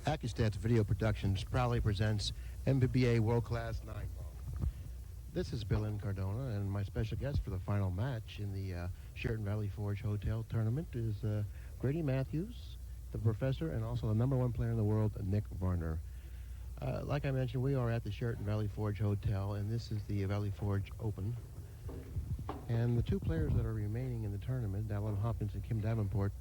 ACCUSTATS Video Productions proudly presents MPBA World Class 9 Ball. This is Bill Incardona, and my special guest for the final match in the Sheraton Valley Forge Hotel tournament is Grady Mathews, the professor, and also the #1 player in the world, Nick Varner. Like I mentioned, we are at the Sheraton Valley Forge Hotel, and this is the Valley Forge Open. And the two players that are remaining in the tournament, Allen Hopkins and Kim Davenport,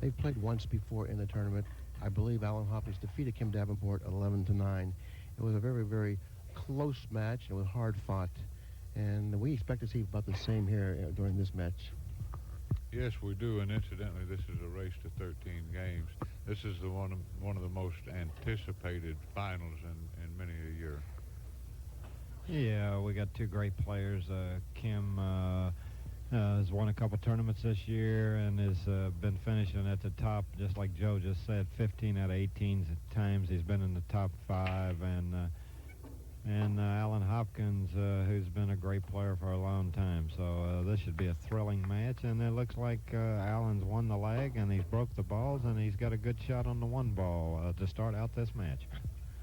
they've played once before in the tournament. I believe Allen Hopkins defeated Kim Davenport 11-9. It was a very, very close match. It was hard fought. And we expect to see about the same here during this match. Yes, we do. And incidentally, this is a race to 13 games. This is one of the most anticipated finals in many a year. Yeah, we got two great players. Kim has won a couple tournaments this year and has been finishing at the top, just like Joe just said. 15 out of 18 times he's been in the top 5, and Allen Hopkins, who's been a great player for a long time. So this should be a thrilling match, and it looks like Allen's won the leg, and he's broke the balls, and he's got a good shot on the 1 ball to start out this match.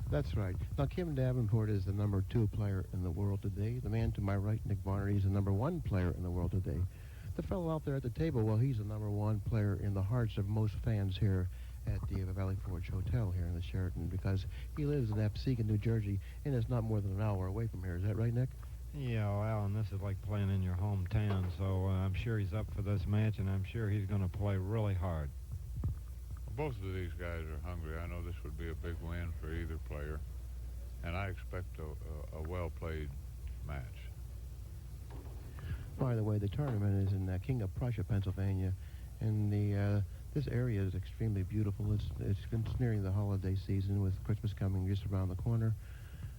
That's right. Now, Kim Davenport is the #2 player in the world today. The man to my right, Nick Varner, he's the #1 player in the world today. The fellow out there at the table, well, he's the #1 player in the hearts of most fans here at the Valley Forge Hotel here in the Sheraton, because he lives in Absecon, New Jersey, and it's not more than an hour away from here. Is that right, Nick? Yeah, well, Alan, this is like playing in your hometown, so I'm sure he's up for this match, and I'm sure he's going to play really hard. Both of these guys are hungry. I know this would be a big win for either player, and I expect a well-played match. By the way, the tournament is in King of Prussia, Pennsylvania, and this area is extremely beautiful. It's nearing the holiday season with Christmas coming just around the corner.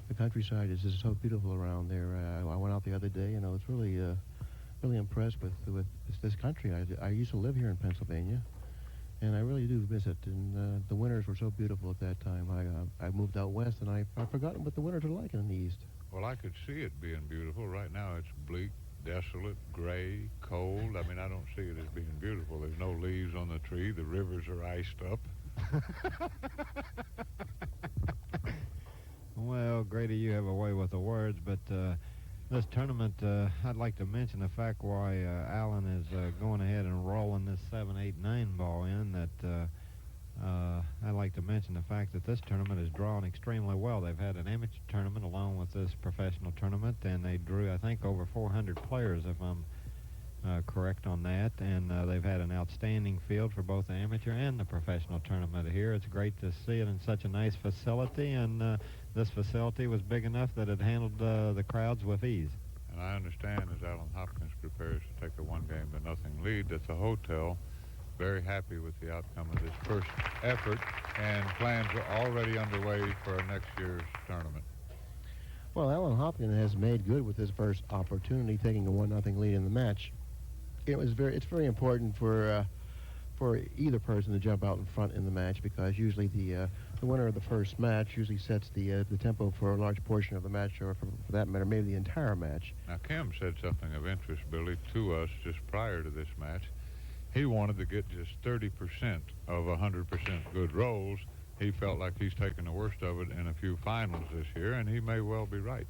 The countryside is just so beautiful around there. I went out the other day, and I was really impressed with this country. I used to live here in Pennsylvania, and I really do miss it. And the winters were so beautiful at that time. I moved out west, and I've forgotten what the winters are like in the east. Well, I could see it being beautiful. Right now it's bleak, desolate, gray, cold. I mean, I don't see it as being beautiful. There's no leaves on the tree. The rivers are iced up. Well, Grady, you have a way with the words, but this tournament, I'd like to mention the fact why Allen is going ahead and rolling this 7, 8, 9 ball in. I'd like to mention the fact that this tournament is drawn extremely well. They've had an amateur tournament along with this professional tournament, and they drew, I think, over 400 players, if I'm correct on that. And they've had an outstanding field for both the amateur and the professional tournament here. It's great to see it in such a nice facility, and this facility was big enough that it handled the crowds with ease. And I understand as Allen Hopkins prepares to take a 1-game-to-0 lead at the hotel, very happy with the outcome of this first effort, and plans are already underway for next year's tournament. Well, Allen Hopkins has made good with his first opportunity, taking a 1-0 lead in the match. It's very important for either person to jump out in front in the match, because usually the winner of the first match usually sets the tempo for a large portion of the match, or for that matter, maybe the entire match. Now, Kim said something of interest, Billy, to us just prior to this match. He wanted to get just 30% of 100% good rolls. He felt like he's taken the worst of it in a few finals this year, and he may well be right.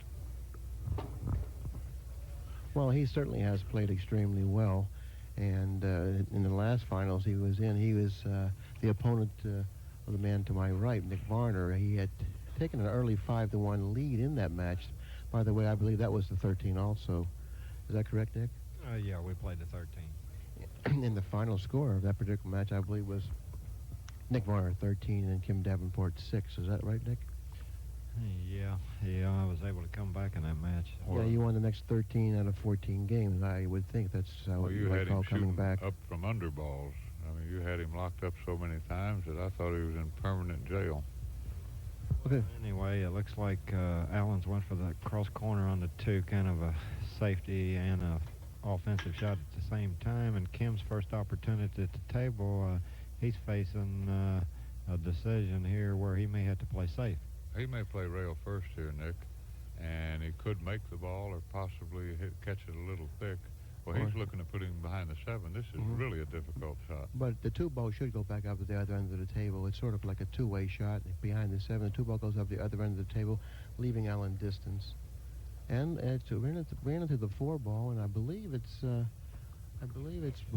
Well, he certainly has played extremely well, and in the last finals he was the opponent of the man to my right, Nick Varner. He had taken an early 5-1 lead in that match. By the way, I believe that was the 13 also. Is that correct, Nick? Yeah, we played the 13. In the final score of that particular match, I believe, was Nick Varner 13 and Kim Davenport 6. Is that right, Nick? Yeah, I was able to come back in that match. Yeah, you won the next 13 out of 14 games. I would think that's how you might had call him coming back. up from under balls. I mean, you had him locked up so many times that I thought he was in permanent jail. Okay. Anyway, it looks like Allen's went for the cross corner on the 2, kind of a safety and a offensive shot at the same time. And Kim's first opportunity at the table, he's facing a decision here where he may have to play safe. He may play rail first here, Nick, and he could make the ball or possibly catch it a little thick. Well, he's looking to put him behind the 7. This is really a difficult shot. But the 2 ball should go back up to the other end of the table. It's sort of like a two-way shot behind the 7. The 2 ball goes up the other end of the table, leaving Allen distance. And ran into the 4 ball, and I believe it's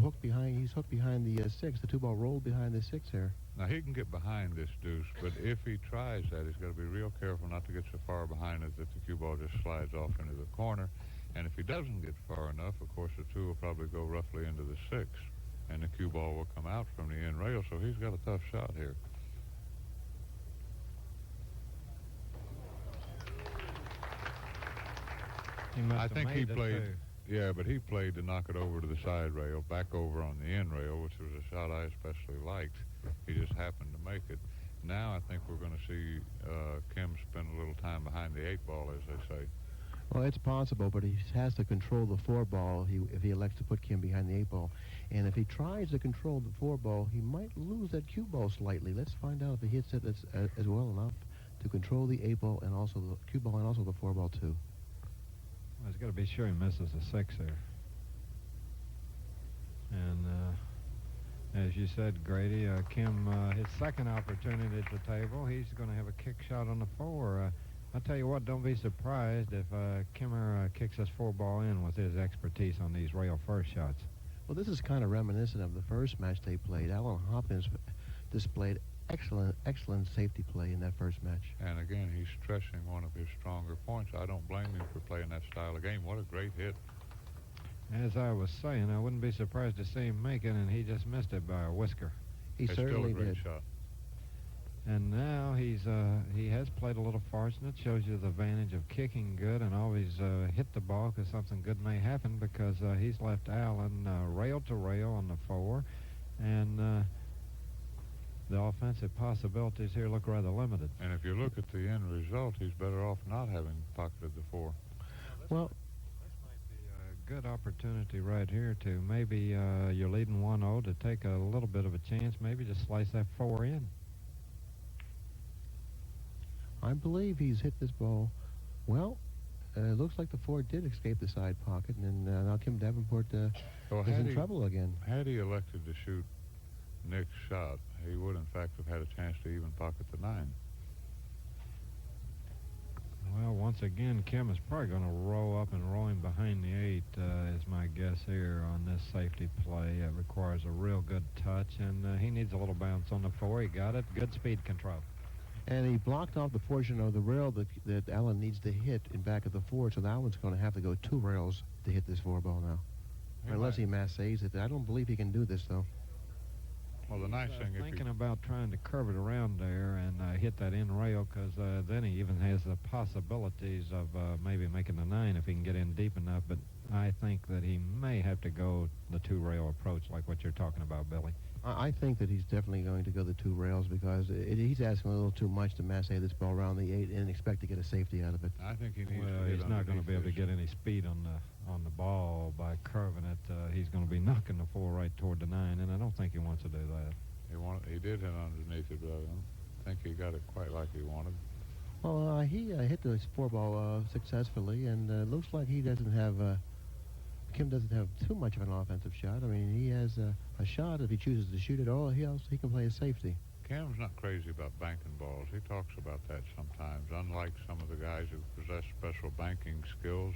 hooked behind. He's hooked behind the 6. The 2 ball rolled behind the 6 here. Now, he can get behind this deuce, but if he tries that, he's got to be real careful not to get so far behind it that the cue ball just slides off into the corner. And if he doesn't get far enough, of course, the 2 will probably go roughly into the 6, and the cue ball will come out from the end rail, so he's got a tough shot here. I think he played, yeah, but he played to knock it over to the side rail, back over on the end rail, which was a shot I especially liked. He just happened to make it. Now I think we're going to see Kim spend a little time behind the 8 ball, as they say. Well, it's possible, but he has to control the 4 ball if he elects to put Kim behind the 8 ball. And if he tries to control the 4 ball, he might lose that cue ball slightly. Let's find out if he hits it as well enough to control the 8 ball and also the cue ball and also the 4 ball too. Well, he's got to be sure he misses the 6 there. And as you said, Grady, Kim, his second opportunity at the table, he's going to have a kick shot on the 4. I'll tell you what, don't be surprised if Kimmer kicks this 4 ball in with his expertise on these rail first shots. Well, this is kind of reminiscent of the first match they played. Allen Hopkins displayed excellent safety play in that first match. And again, he's stressing one of his stronger points. I don't blame him for playing that style of game. What a great hit. As I was saying, I wouldn't be surprised to see him make it, and he just missed it by a whisker. He certainly still a great did. shot. And now he has played a little fortunate. Shows you the advantage of kicking good and always hit the ball because something good may happen, because he's left Allen rail to rail on the 4, and the offensive possibilities here look rather limited. And if you look at the end result, he's better off not having pocketed the 4. Well, this might be a good opportunity right here to maybe you're leading 1-0 to take a little bit of a chance, maybe just slice that 4 in. I believe he's hit this ball. Well, it looks like the 4 did escape the side pocket, and now Kim Davenport is in trouble again. Had he elected to shoot Nick's shot, he would, in fact, have had a chance to even pocket the 9. Well, once again, Kim is probably going to roll up and roll him behind the 8, is my guess here on this safety play. It requires a real good touch, and he needs a little bounce on the 4. He got it. Good speed control. And he blocked off the portion of the rail that Allen needs to hit in back of the 4, so Allen's going to have to go 2 rails to hit this 4 ball now. Unless he mass saves it. I don't believe he can do this, though. Well, the nice thing is thinking about trying to curve it around there and hit that in rail, because then he even has the possibilities of maybe making the 9 if he can get in deep enough. But I think that he may have to go the 2 rail approach like what you're talking about, Billy. I think that he's definitely going to go the 2 rails, because he's asking a little too much to mass this ball around the 8 and expect to get a safety out of it. I think he needs well, to he's not going to be able to get any speed on the ball by curving it. He's going to be knocking the 4 right toward the 9, and I don't think he wants to do that. He did hit underneath it, but I don't think he got it quite like he wanted. Well, he hit the 4 ball successfully, and looks like he doesn't have Kim doesn't have too much of an offensive shot. I mean, he has a shot if he chooses to shoot it, or he can play a safety. Kim's not crazy about banking balls. He talks about that sometimes. Unlike some of the guys who possess special banking skills,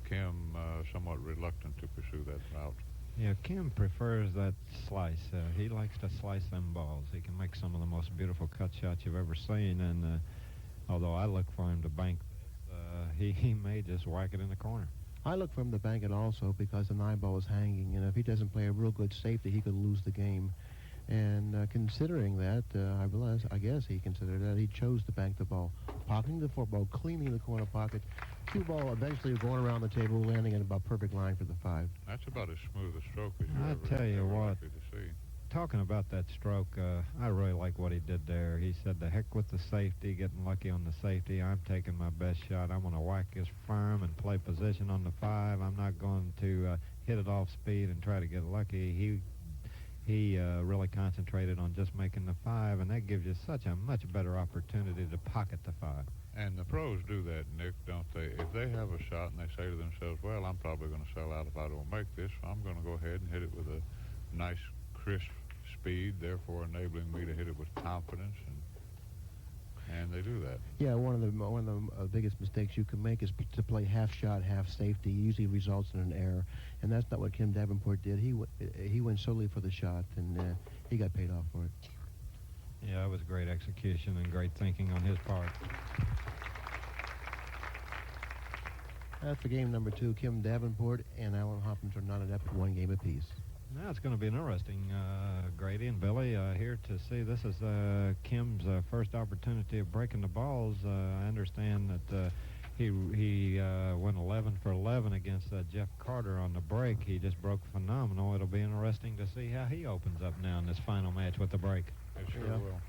Kim somewhat reluctant to pursue that route. Yeah, Kim prefers that slice. He likes to slice them balls. He can make some of the most beautiful cut shots you've ever seen, and although I look for him to bank this, he may just whack it in the corner. I look for him to bank it also, because the 9 ball is hanging, and if he doesn't play a real good safety, he could lose the game. And considering that, I guess he considered that, he chose to bank the ball, pocketing the 4 ball, cleaning the corner pocket, cue ball eventually going around the table, landing in about perfect line for the 5. That's about as smooth a stroke as you're I tell you ever what, likely to see. Talking about that stroke, I really like what he did there. He said, the heck with the safety, getting lucky on the safety. I'm taking my best shot. I'm going to whack this firm and play position on the 5. I'm not going to hit it off speed and try to get lucky. he really concentrated on just making the 5, and that gives you such a much better opportunity to pocket the 5. And the pros do that, Nick, don't they? If they have a shot and they say to themselves, well, I'm probably going to sell out if I don't make this, so I'm going to go ahead and hit it with a nice, crisp speed, therefore enabling me to hit it with confidence, and they do that. Yeah, one of the biggest mistakes you can make is to play half shot, half safety. Usually results in an error, and that's not what Kim Davenport did. He went solely for the shot, and he got paid off for it. Yeah, it was great execution and great thinking on his part. For game number 2, Kim Davenport and Allen Hopkins are knotted up at 1 game apiece. Now it's going to be an interesting, Grady and Billy, here to see. This is Kim's first opportunity of breaking the balls. I understand that he went 11 for 11 against Jeff Carter on the break. He just broke phenomenal. It'll be interesting to see how he opens up now in this final match with the break. It sure will.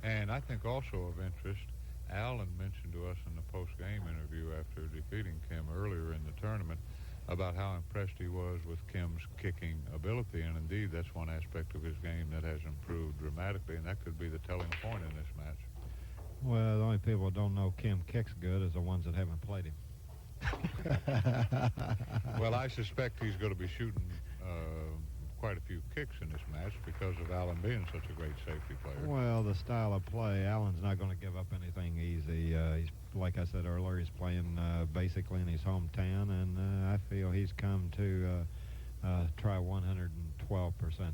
And I think also of interest, Allen mentioned to us in the post-game interview after defeating Kim earlier in the tournament about how impressed he was with Kim's kicking ability, and indeed that's one aspect of his game that has improved dramatically, and that could be the telling point in this match. Well, the only people who don't know Kim kicks good is the ones that haven't played him. Well, I suspect he's going to be shooting quite a few kicks in this match because of Allen being such a great safety player. Well, the style of play, Allen's not going to give up anything easy. He's, like I said earlier, he's playing basically in his hometown, and I feel he's come to try 112%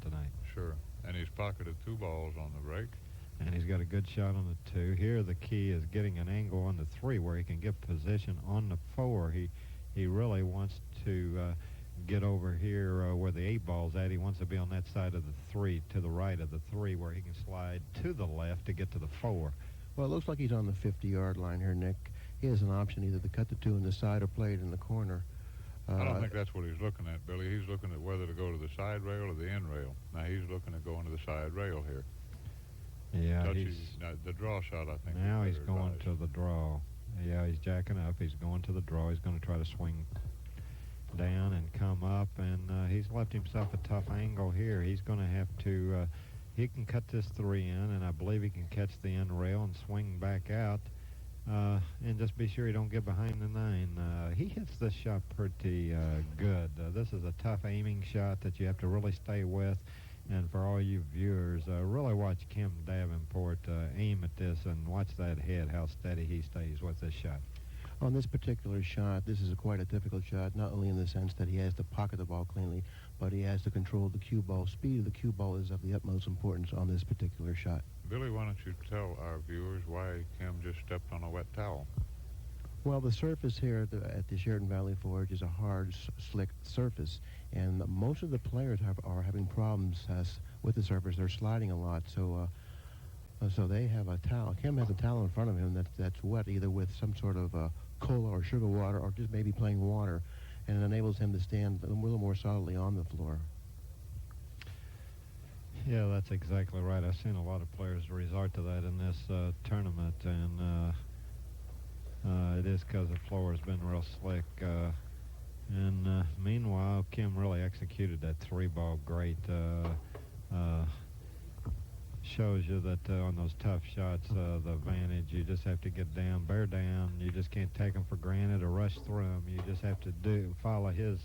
tonight. Sure, and he's pocketed 2 balls on the break. And he's got a good shot on the 2. Here the key is getting an angle on the 3 where he can get position on the 4. He really wants to get over here where the 8 ball's at. He wants to be on that side of the 3, to the right of the 3, where he can slide to the left to get to the 4. Well, it looks like he's on the 50-yard line here, Nick. He has an option either to cut the 2 in the side or play it in the corner. I don't think that's what he's looking at, Billy. He's looking at whether to go to the side rail or the end rail. Now, he's looking at going to the side rail here. Yeah, the draw shot, I think. Now he's going to the draw. Yeah, he's jacking up. He's going to the draw. He's going to try to swing down and come up, and he's left himself a tough angle here. He's going to have to, he can cut this 3 in, and I believe he can catch the end rail and swing back out, and just be sure he don't get behind the 9. He hits this shot pretty good. This is a tough aiming shot that you have to really stay with, and for all you viewers, really watch Kim Davenport aim at this and watch that head, how steady he stays with this shot. On this particular shot, this is quite a difficult shot, not only in the sense that he has to pocket the ball cleanly, but he has to control the cue ball. Speed of the cue ball is of the utmost importance on this particular shot. Billy, why don't you tell our viewers why Kim just stepped on a wet towel? Well, the surface here at the Sheridan Valley Forge is a hard, slick surface, and most of the players are having problems with the surface. They're sliding a lot, so they have a towel. Kim has a towel in front of him that's wet, either with some sort of cola or sugar water, or just maybe plain water, and it enables him to stand a little more solidly on the floor. Yeah, that's exactly right. I've seen a lot of players resort to that in this tournament, and it is because the floor has been real slick. And meanwhile, Kim really executed that 3-ball great. Shows you that on those tough shots, the advantage, you just have to get down, bear down. You just can't take them for granted or rush through them. You just have to follow his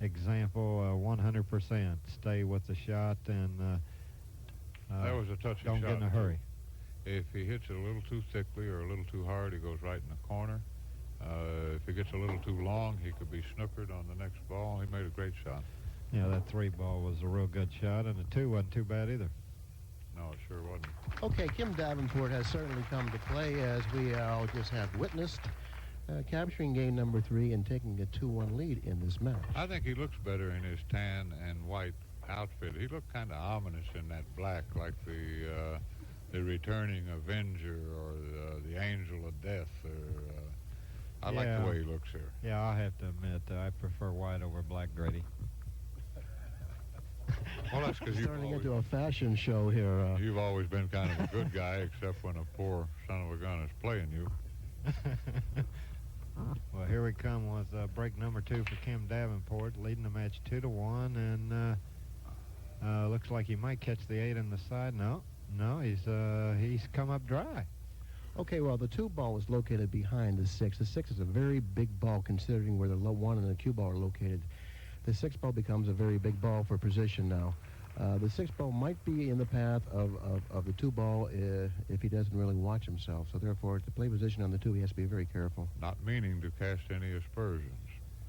example 100%. Stay with the shot and that was a touchy don't shot. get in a hurry. If he hits it a little too thickly or a little too hard, he goes right in the corner. If he gets a little too long, he could be snookered on the next ball. He made a great shot. Yeah, that 3-ball was a real good shot, and the 2 wasn't too bad either. No, it sure wasn't. Okay, Kim Davenport has certainly come to play, as we all just have witnessed, capturing game number 3 and taking a 2-1 lead in this match. I think he looks better in his tan and white outfit. He looked kind of ominous in that black, like the returning Avenger or the Angel of Death. I like the way he looks here. Yeah, I have to admit, I prefer white over black, Grady. Well, that's because turning into a fashion show here. You've always been kind of a good guy, except when a poor son of a gun is playing you. Well, here we come with break number 2 for Kim Davenport, leading the match 2-1, and Looks like he might catch the 8 in the side. No, he's come up dry. Okay, well, the 2 ball is located behind the 6. The 6 is a very big ball considering where the low 1 and the cue ball are located. The 6 ball becomes a very big ball for position now. The 6 ball might be in the path of the 2 ball if he doesn't really watch himself. So therefore, to play position on the 2, he has to be very careful. Not meaning to cast any aspersions.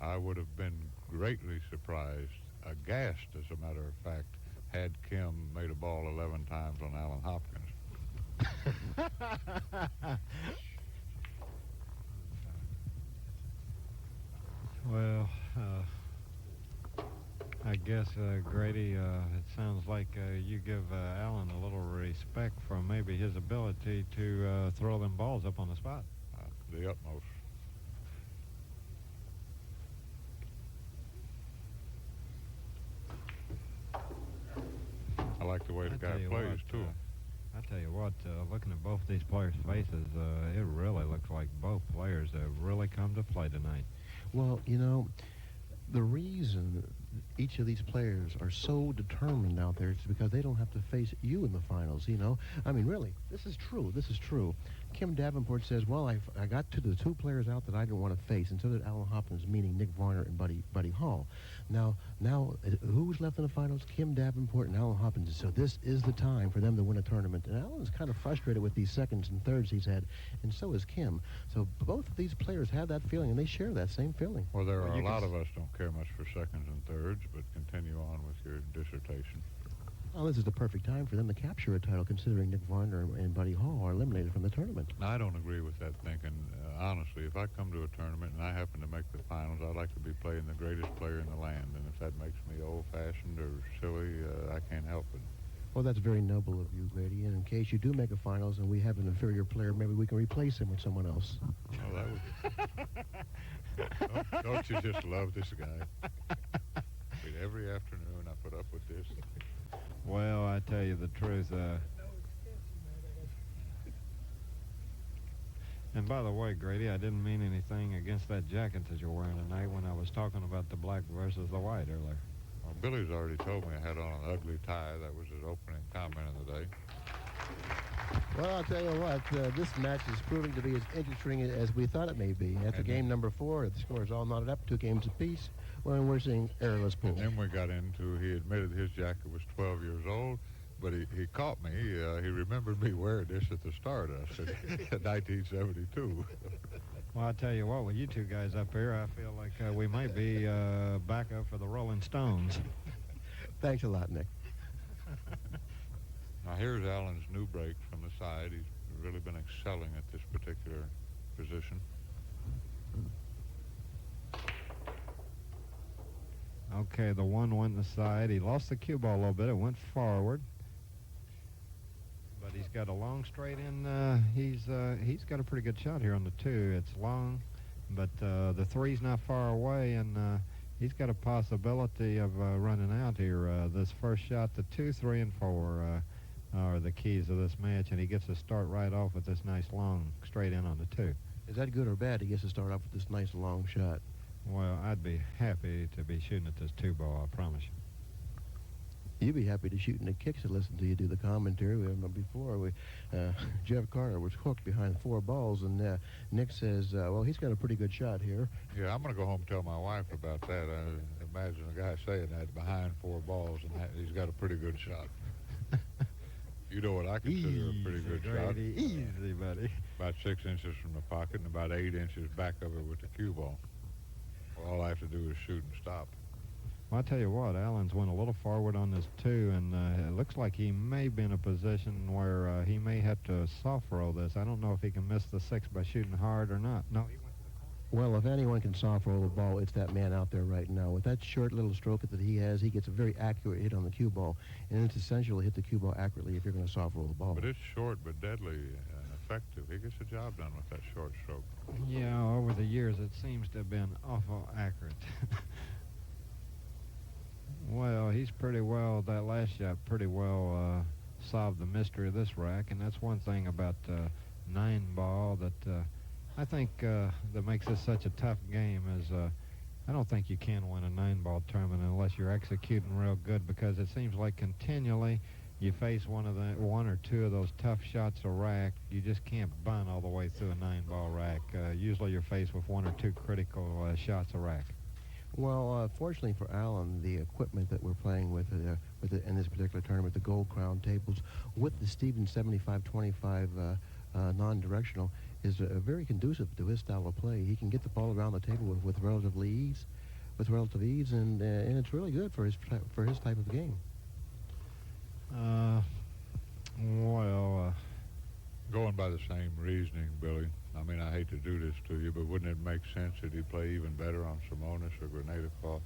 I would have been greatly surprised, aghast as a matter of fact, had Kim made a ball 11 times on Allen Hopkins. Well, I guess, Grady, it sounds like you give Allen a little respect for maybe his ability to throw them balls up on the spot. The utmost. I like the way the guy plays, too. I tell you what, looking at both these players' faces, it really looks like both players have really come to play tonight. Well, you know, the reason each of these players are so determined out there is because they don't have to face you in the finals, you know. I mean, really, this is true. This is true. Kim Davenport says, well, I got to the 2 players out that I didn't want to face, and so did Allen Hopkins, meaning Nick Varner and Buddy Hall. Now, who's left in the finals? Kim Davenport and Allen Hopkins. So this is the time for them to win a tournament. And Allen's kind of frustrated with these seconds and thirds he's had, and so is Kim. So both of these players have that feeling, and they share that same feeling. Well, there are a lot of us don't care much for seconds and thirds, but continue on with your dissertation. Well, this is the perfect time for them to capture a title, considering Nick Varner and Buddy Hall are eliminated from the tournament. Now, I don't agree with that thinking. Honestly, if I come to a tournament and I happen to make the finals, I'd like to be playing the greatest player in the land. And if that makes me old-fashioned or silly, I can't help it. Well, that's very noble of you, Grady. And in case you do make a finals and we have an inferior player, maybe we can replace him with someone else. Oh, that would... don't you just love this guy? Every afternoon I put up with this. Well, I tell you the truth. And by the way, Grady, I didn't mean anything against that jacket that you're wearing tonight when I was talking about the black versus the white earlier. Well, Billy's already told me I had on an ugly tie. That was his opening comment of the day. Well, I'll tell you what, this match is proving to be as interesting as we thought it may be. After game number 4, the score is all knotted up, 2 games apiece. We're seeing errorless pool. And then we got into, he admitted his jacket was 12 years old, but he caught me. He remembered me wearing this at the start. I said, 1972. Well, I tell you what, with you 2 guys up here, I feel like we might be back up for the Rolling Stones. Thanks a lot, Nick. Now, here's Allen's new break from the side. He's really been excelling at this particular position. Okay, the 1 went in the side. He lost the cue ball a little bit. It went forward. But he's got a long straight in. He's got a pretty good shot here on the 2. It's long, but the 3's not far away, and he's got a possibility of running out here. This first shot, the 2, 3, and 4 are the keys of this match, and he gets to start right off with this nice long straight in on the 2. Is that good or bad? He gets to start off with this nice long shot. Well, I'd be happy to be shooting at this 2 ball, I promise you. You'd be happy to shoot in the kicks to listen to you do the commentary. Before, Jeff Carter was hooked behind 4 balls, and Nick says, well, he's got a pretty good shot here. Yeah, I'm going to go home and tell my wife about that. I imagine a guy saying that behind 4 balls, and he's got a pretty good shot. You know what I consider a pretty good shot. Easy, buddy. About 6 inches from the pocket and about 8 inches back of it with the cue ball. Well, all I have to do is shoot and stop. Well, I tell you what, Allen's went a little forward on this 2, and it looks like he may be in a position where he may have to soft roll this. I don't know if he can miss the 6 by shooting hard or not. No, he went to the corner. Well, if anyone can soft roll the ball, it's that man out there right now. With that short little stroke that he has, he gets a very accurate hit on the cue ball, and it's essential to hit the cue ball accurately if you're going to soft roll the ball. But it's short but deadly and effective. He gets the job done with that short stroke. Yeah, over the years, it seems to have been awful accurate. Well, he's pretty well, that last shot pretty well solved the mystery of this rack, and that's one thing about 9 ball that I think that makes this such a tough game is I don't think you can win a 9-ball tournament unless you're executing real good, because it seems like continually you face one or two of those tough shots a rack. You just can't bunt all the way through a 9-ball rack. Usually you're faced with one or two critical shots a rack. Well, fortunately for Allen, the equipment that we're playing with in this particular tournament, the Gold Crown tables, with the Stevens 75-25 non-directional, is very conducive to his style of play. He can get the ball around the table with relative ease, and it's really good for his type of game. Well, Going by the same reasoning, Billy, I mean, I hate to do this to you, but wouldn't it make sense that he play even better on Simonis or Grenada cloth?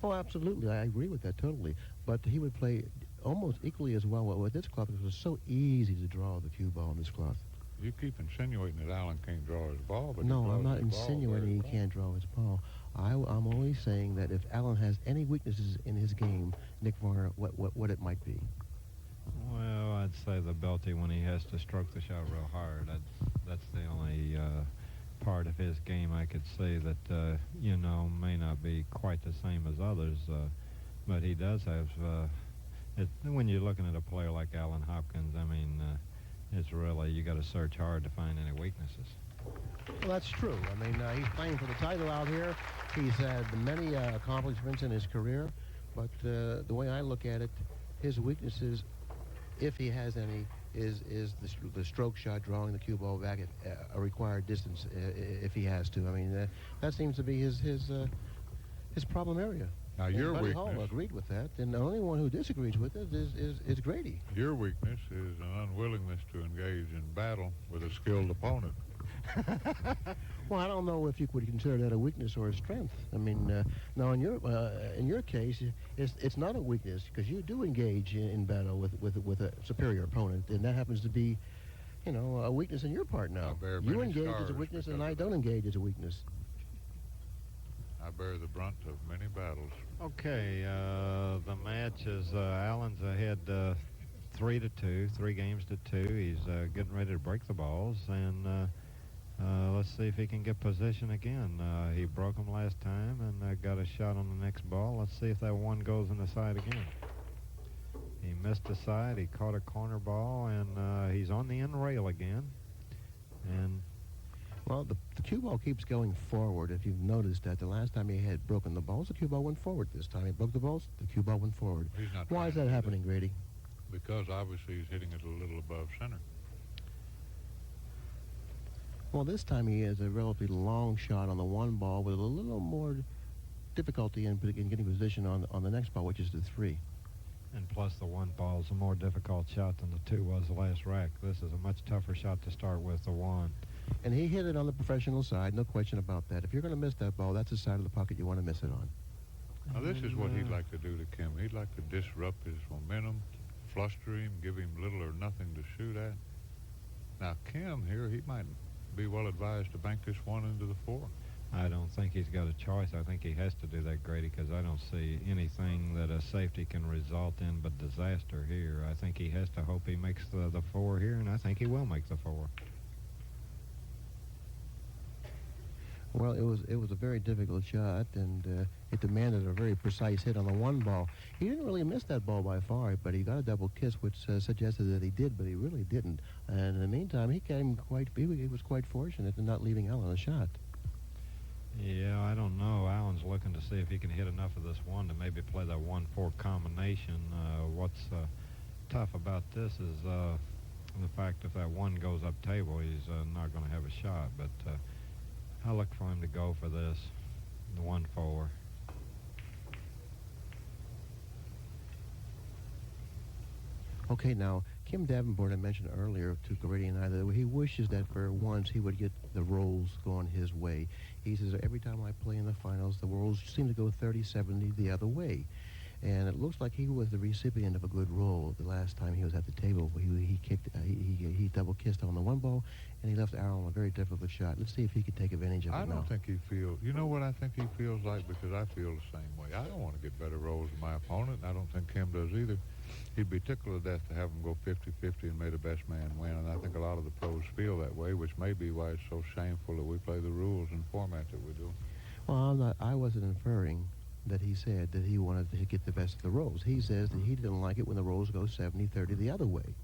Oh, absolutely. I agree with that totally. But he would play almost equally as well with this cloth, because it was so easy to draw the cue ball on this cloth. You keep insinuating that Allen can't draw his ball, but No, I'm not his ball insinuating very he well. can't draw his ball. I'm only saying that if Allen has any weaknesses in his game, Nick Varner, what it might be. well, I'd say the belty when he has to stroke the shot real hard. That's the only part of his game I could say that, may not be quite the same as others. But he does have, when you're looking at a player like Allen Hopkins, I mean, it's really, you got to search hard to find any weaknesses. Well, that's true. I mean, he's playing for the title out here. He's had many accomplishments in his career, but the way I look at it, his weaknesses, if he has any, is the stroke shot, drawing the cue ball back at a required distance if he has to. I mean, that seems to be his problem area. Now, And your Buddy Hall weakness, agreed with that, and the only one who disagrees with it is Grady. your weakness is an unwillingness to engage in battle with a skilled opponent. Well, I don't know if you would consider that a weakness or a strength. I mean, now in your case, it's not a weakness, because you do engage in battle with a superior opponent, and that happens to be, a weakness in your part now. I bear You many engage as a scars weakness, because and I of don't that. engage as a weakness. I bear the brunt of many battles. Okay, the match is Allen's ahead 3-2, 3 games to 2. He's getting ready to break the balls, and let's see if he can get position again. He broke them last time and got a shot on the next ball. Let's see if that one goes in the side again. He missed the side. He caught a corner ball, and he's on the end rail again. And Well, the cue ball keeps going forward. If you've noticed that, the last time he had broken the balls, the cue ball went forward. This time he broke the balls, the cue ball went forward. He's not Why is trying that to do happening, Grady? Because obviously he's hitting it a little above center. Well, this time he has a relatively long shot on the one ball with a little more difficulty in getting position on the next ball, which is the 3. And plus the one ball's a more difficult shot than the 2 was the last rack. This is a much tougher shot to start with, the 1. And he hit it on the professional side, no question about that. If you're going to miss that ball, that's the side of the pocket you want to miss it on. Now, this is what he'd like to do to Kim. He'd like to disrupt his momentum, fluster him, give him little or nothing to shoot at. Now, Kim here, he might be well advised to bank this one into the 4. I don't think he's got a choice. I think he has to do that, Grady, because I don't see anything that a safety can result in but disaster here. I think he has to hope he makes the 4 here, and I think he will make the 4. Well, it was a very difficult shot, and it demanded a very precise hit on the one ball. He didn't really miss that ball by far, but he got a double kiss, which suggested that he did, but he really didn't. And in the meantime, he was quite fortunate in not leaving Allen a shot. Yeah, I don't know. Allen's looking to see if he can hit enough of this 1 to maybe play that 1-4 combination. What's tough about this is the fact if that 1 goes up table, he's not going to have a shot. But I look for him to go for this, the 1-4. Okay, now, Kim Davenport, I mentioned earlier to Grady and I that he wishes that for once he would get the rolls going his way. He says, every time I play in the finals, the rolls seem to go 30-70 the other way. And it looks like he was the recipient of a good roll the last time he was at the table. He double kissed on the one ball, and he left Allen a very difficult shot. Let's see if he can take advantage of it I now. don't think he feels, you know what I think he feels like, because I feel the same way. I don't want to get better rolls than my opponent, and I don't think Kim does either. He'd be tickled to death to have him go 50-50 and may the best man win, and I think a lot of the pros feel that way, which may be why it's so shameful that we play the rules and format that we do. Well, I wasn't inferring that he said that he wanted to get the best of the rolls. He says that he didn't like it when the rolls go 70-30 the other way.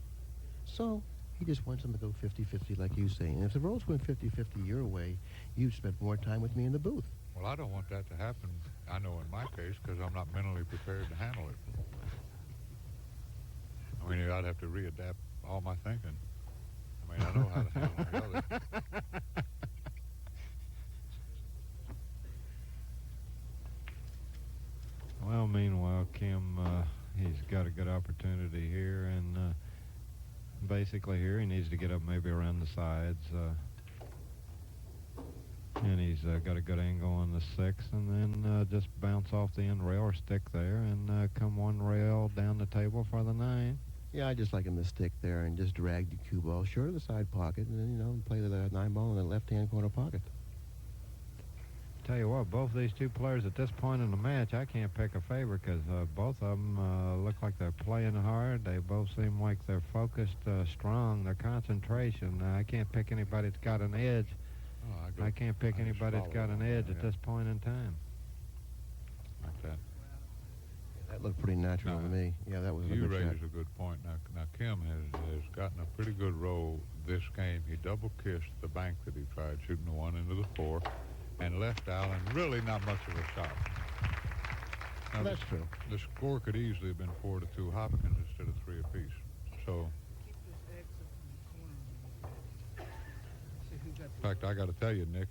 So he just wants them to go 50-50 like you say. And if the rolls went 50-50 your way, you'd spend more time with me in the booth. Well, I don't want that to happen, I know in my case, because I'm not mentally prepared to handle it. I mean, I'd have to readapt all my thinking. I mean, I know how to handle the other. Well, meanwhile, Kim, he's got a good opportunity here, and basically here he needs to get up maybe around the sides. And he's got a good angle on the 6, and then just bounce off the end rail or stick there and come one rail down the table for the 9. Yeah, I just like him to stick there and just drag the cue ball short of the side pocket and then, play the 9 ball in the left-hand corner pocket. Tell you what, both these two players at this point in the match, I can't pick a favorite because both of them look like they're playing hard. They both seem like they're focused, strong, their concentration. I can't pick anybody that's got an edge. Oh, I can't pick anybody that's got an edge at this point in time. Like that. That looked pretty natural to me. Yeah, that was a You good raised shot. a good point. Now Kim has gotten a pretty good roll this game. He double-kissed the bank that he tried, shooting the 1 into the 4, and left Allen really not much of a shot. Now, That's true. The score could easily have been 4-2 Hopkins instead of 3 apiece. So, in fact, I got to tell you, Nick,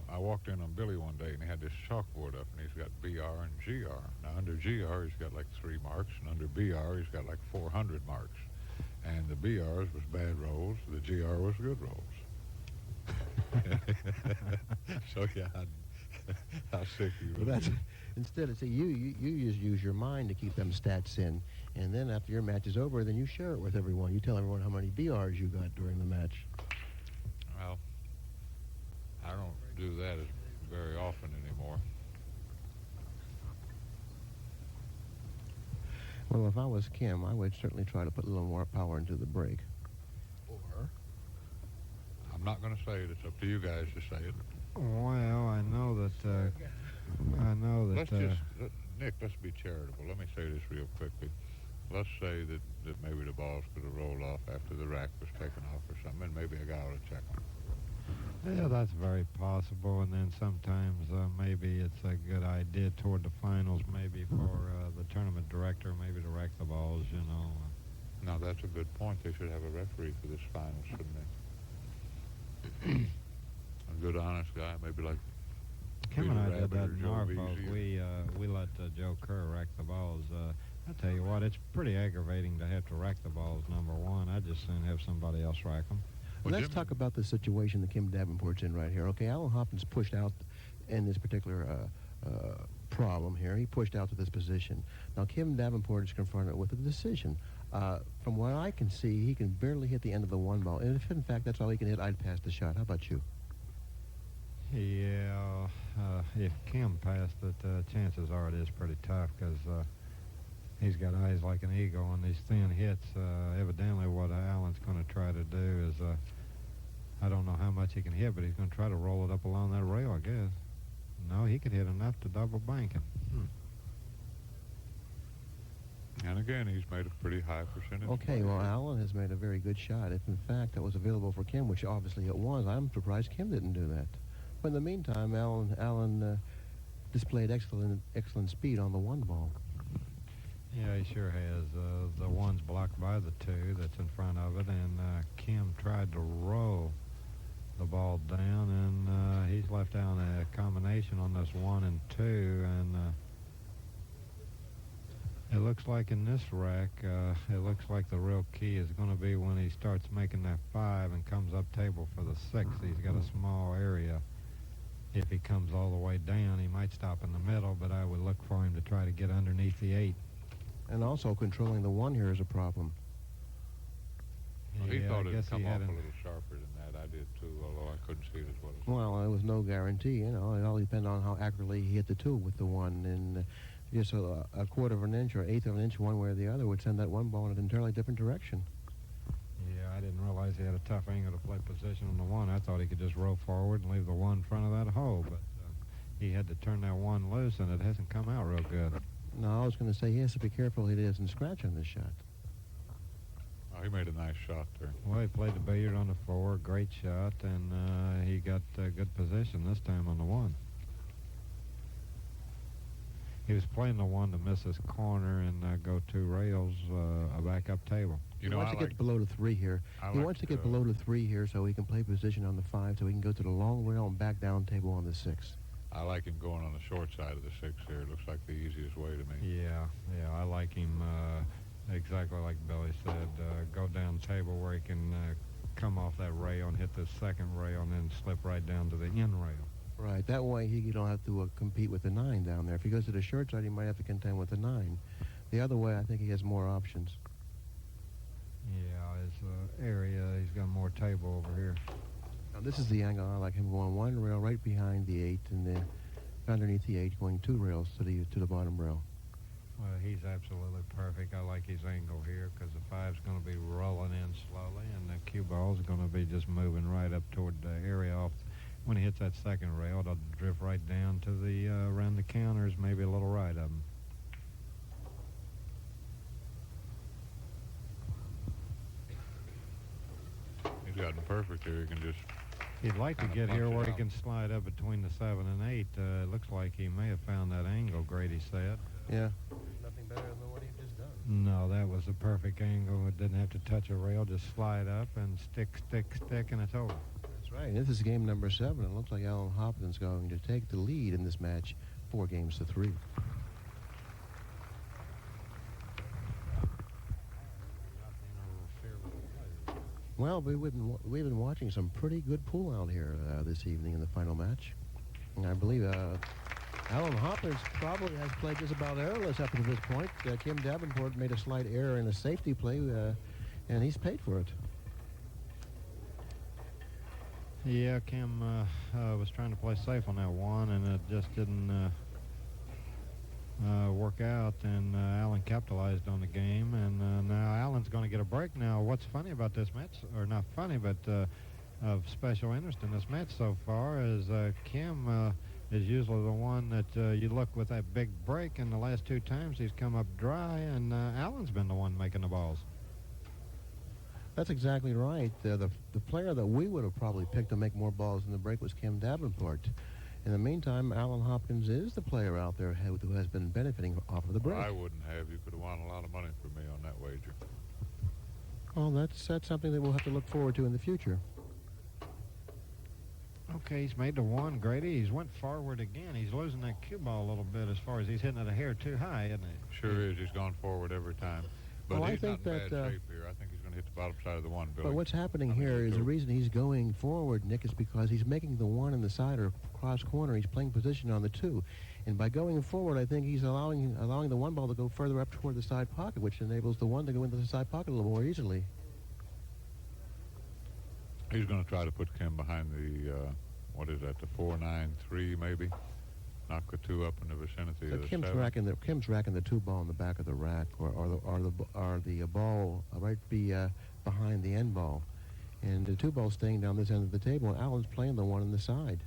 I walked in on Billy one day, and he had this chalkboard up, and he's got BR and GR. Now, under GR, he's got like 3 marks, and under BR, he's got like 400 marks. And the BRs was bad rolls, the GR was good rolls. So, yeah, how sick you Well, that's instead of you just use your mind to keep them stats in, and then after your match is over, then you share it with everyone. You tell everyone how many BRs you got during the match. Well, I don't do that very often anymore. Well, if I was Kim, I would certainly try to put a little more power into the break. Or I'm not going to say it. It's up to you guys to say it. Well, I know that. Nick, let's be charitable. Let me say this real quickly. Let's say that maybe the balls could have rolled off after the rack was taken off or something, and maybe a guy ought to check them. Yeah, that's very possible. And then sometimes maybe it's a good idea toward the finals, maybe for the tournament director, maybe to rack the balls, No, that's a good point. They should have a referee for this finals, shouldn't they? A good, honest guy, maybe like Kim and I did Rabbit that or in Joe Norfolk. Veazey. We let Joe Kerr rack the balls. I tell you what, it's pretty aggravating to have to rack the balls, number one. I'd just soon have somebody else rack them. well, let's talk about the situation that Kim Davenport's in right here. Okay, Allen Hopkins pushed out in this particular problem here. He pushed out to this position. Now, Kim Davenport is confronted with a decision. From what I can see, he can barely hit the end of the 1 ball. And if, in fact, that's all he can hit, I'd pass the shot. How about you? Yeah, if Kim passed it, chances are it is pretty tough because he's got eyes like an eagle on these thin hits. Evidently what Allen's going to try to do is, I don't know how much he can hit, but he's going to try to roll it up along that rail, I guess. No, he could hit enough to double bank it. And again, he's made a pretty high percentage. Okay, well, Allen has made a very good shot. If, in fact, that was available for Kim, which obviously it was, I'm surprised Kim didn't do that. But in the meantime, Allen displayed excellent speed on the 1 ball. Yeah, he sure has. The 1's blocked by the 2 that's in front of it, and Kim tried to roll the ball down, and he's left down a combination on this 1 and 2, and it looks like in this rack, it looks like the real key is going to be when he starts making that 5 and comes up table for the 6. He's got a small area. If he comes all the way down, he might stop in the middle, but I would look for him to try to get underneath the 8. And also controlling the 1 here is a problem. Well, he Yeah, thought I it'd guess come he off had a an- little sharper than that. I did too, although I couldn't see it as well as Well, there was no guarantee, It all depended on how accurately he hit the 2 with the 1. And just a quarter of an inch or eighth of an inch one way or the other would send that 1 ball in an entirely different direction. Yeah, I didn't realize he had a tough angle to play position on the 1. I thought he could just roll forward and leave the 1 in front of that hole, but he had to turn that one loose, and it hasn't come out real good. No, I was going to say he has to be careful he doesn't scratch on this shot. Oh, he made a nice shot there. Well, he played the billiard on the 4, great shot, and he got good position this time on the 1. He was playing the 1 to miss his corner and go 2 rails, a backup table. He wants to get below the 3 here. He wants to get below the 3 here so he can play position on the 5, so he can go to the long rail and back down table on the 6. I like him going on the short side of the 6 here. It looks like the easiest way to me. Yeah, I like him exactly like Billy said. Go down table where he can come off that rail and hit the second rail and then slip right down to the end rail. Right, that way he don't have to compete with the 9 down there. If he goes to the short side, he might have to contend with the 9. The other way, I think he has more options. Yeah, his area, he's got more table over here. Now, this is the angle. I like him going 1 rail right behind the 8 and then underneath the 8, going 2 rails to the bottom rail. Well, he's absolutely perfect. I like his angle here because the 5's going to be rolling in slowly, and the cue ball is going to be just moving right up toward the area off. When he hits that second rail, it'll drift right down to the around the counters, maybe a little right of him. He's got him perfect here. He can just... He'd like to get here where he can slide up between the 7 and 8. It looks like he may have found that angle, Grady said. Yeah. Nothing better than what he just done. No, that was a perfect angle. It didn't have to touch a rail, just slide up and stick, and it's over. That's right. This is game number 7. It looks like Allen Hopkins going to take the lead in this match, 4 games to 3. Well, we've been watching some pretty good pool out here this evening in the final match. And I believe Allen Hopkins probably has played just about errorless up to this point. Kim Davenport made a slight error in a safety play, and he's paid for it. Yeah, Kim was trying to play safe on that one, and it just didn't work out, and Allen capitalized on the game, and now Allen's going to get a break. Now, what's funny about this match, or not funny, but of special interest in this match so far is Kim is usually the one that you look with that big break, and the last 2 times he's come up dry, and Allen's been the one making the balls. That's exactly right. The player that we would have probably picked to make more balls in the break was Kim Davenport. In the meantime, Allen Hopkins is the player out there who has been benefiting off of the break. Well, I wouldn't have. You could have won a lot of money for me on that wager. Well, that's something that we'll have to look forward to in the future. Okay, he's made the 1, Grady. He's went forward again. He's losing that cue ball a little bit as far as he's hitting it a hair too high, isn't he? Sure is. He's gone forward every time. But well, he's I think not in that, bad shape here. I think he's going to hit the bottom side of the 1, Billy. But what's happening here is the reason he's going forward, Nick, is because he's making the 1 in the side or cross corner. He's playing position on the 2. And by going forward, I think he's allowing the 1 ball to go further up toward the side pocket, which enables the 1 to go into the side pocket a little more easily. He's going to try to put Kim behind the, what is that, the 4-9-3 maybe? Knock the 2 up in the vicinity So of the Kim's 7. Kim's racking the 2 ball in the back of the rack, or the ball right behind the end ball, and the 2 ball staying down this end of the table. And Allen's playing the 1 in the side.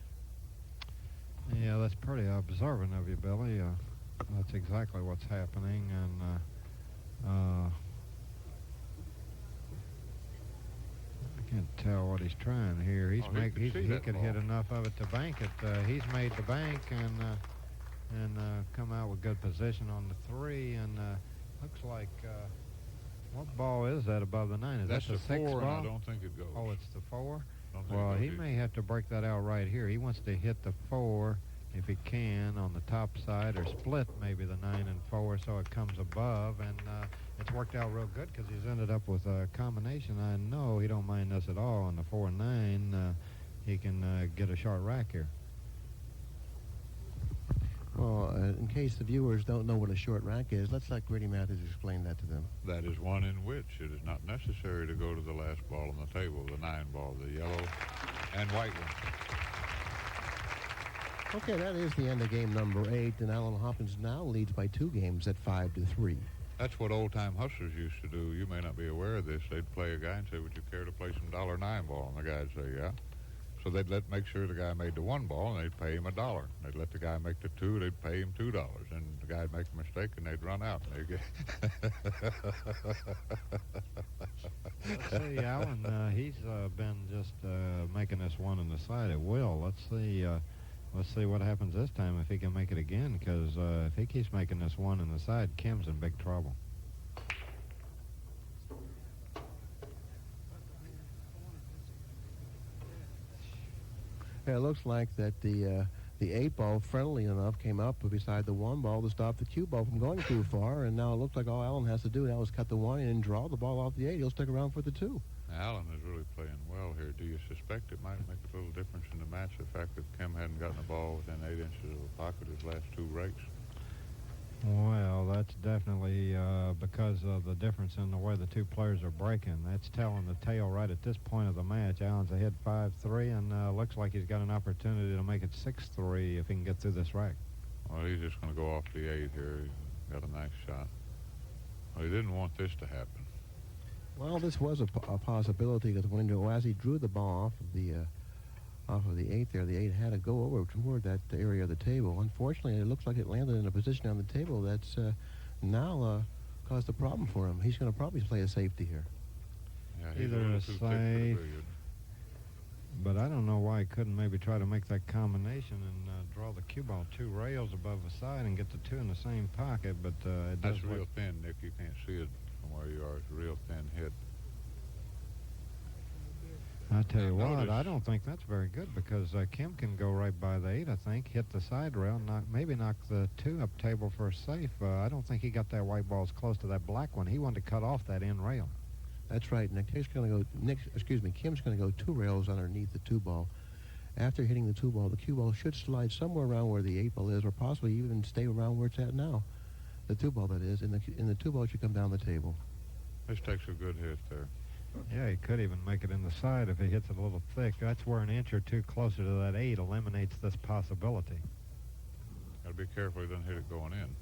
Yeah, that's pretty observant of you, Billy. That's exactly what's happening, and I can't tell what he's trying here. He could hit enough of it to bank it. He's made the bank and come out with good position on the 3, and looks like what ball is that above the 9? Is That's that the 6 4, ball? and I don't think it goes. Oh, it's the 4? Well, he may have to break that out right here. He wants to hit the 4 if he can on the top side, or split maybe the 9 and 4 so it comes above, and it's worked out real good because he's ended up with a combination. I know he don't mind this at all. On the 4-9, he can get a short rack here. Well, in case the viewers don't know what a short rack is, let's let Grady Mathews explain that to them. That is one in which it is not necessary to go to the last ball on the table, the 9 ball, the yellow and white one. Okay, that is the end of game number 8, and Allen Hopkins now leads by 2 games at 5-3. That's what old-time hustlers used to do. You may not be aware of this. They'd play a guy and say, would you care to play some $9 ball? And the guy'd say, yeah. So they'd make sure the guy made the 1 ball, and they'd pay him $1. They'd let the guy make the 2, they'd pay him $2. And the guy'd make a mistake, and they'd run out. And they'd get Let's see, Allen, he's been just making this one on the side at will. Let's see what happens this time if he can make it again, because if he keeps making this one on the side, Kim's in big trouble. Yeah, it looks like that the 8 ball, friendly enough, came up beside the 1 ball to stop the cue ball from going too far, and now it looks like all Allen has to do now is cut the 1 and draw the ball off the 8. He'll stick around for the 2. Allen is really playing well here. Do you suspect it might make a little difference in the match, the fact that Kim hadn't gotten the ball within 8 inches of the pocket his last 2 rakes? Well, that's definitely because of the difference in the way the two players are breaking. That's telling the tale right at this point of the match. Allen's ahead 5-3, and looks like he's got an opportunity to make it 6-3 if he can get through this rack. Well, he's just going to go off the 8 here. He's got a nice shot. Well, he didn't want this to happen. Well, this was a possibility, because as he drew the ball off of the 8 there, the 8 had to go over toward that area of the table. Unfortunately, it looks like it landed in a position on the table that's now caused a problem for him. He's going to probably play a safety here. Yeah, he's Either a too thick for the safe, billiard. but I don't know why he couldn't maybe try to make that combination and draw the cue ball 2 rails above the side and get the 2 in the same pocket, but it does That's look... real thin, Nick. You can't see it from where you are. It's a real thin hit. I tell you Now what, notice- I don't think that's very good, because Kim can go right by the 8, I think, hit the side rail, maybe knock the 2 up table for a safe. I don't think he got that white ball as close to that black one. He wanted to cut off that end rail. That's right, Nick. Kim's going to go 2 rails underneath the 2 ball. After hitting the 2 ball, the cue ball should slide somewhere around where the 8 ball is, or possibly even stay around where it's at now. The 2 ball, that is, and the 2 ball should come down the table. This takes a good hit there. Yeah, he could even make it in the side if he hits it a little thick. That's where an inch or 2 closer to that 8 eliminates this possibility. Got to be careful he doesn't hit it going in.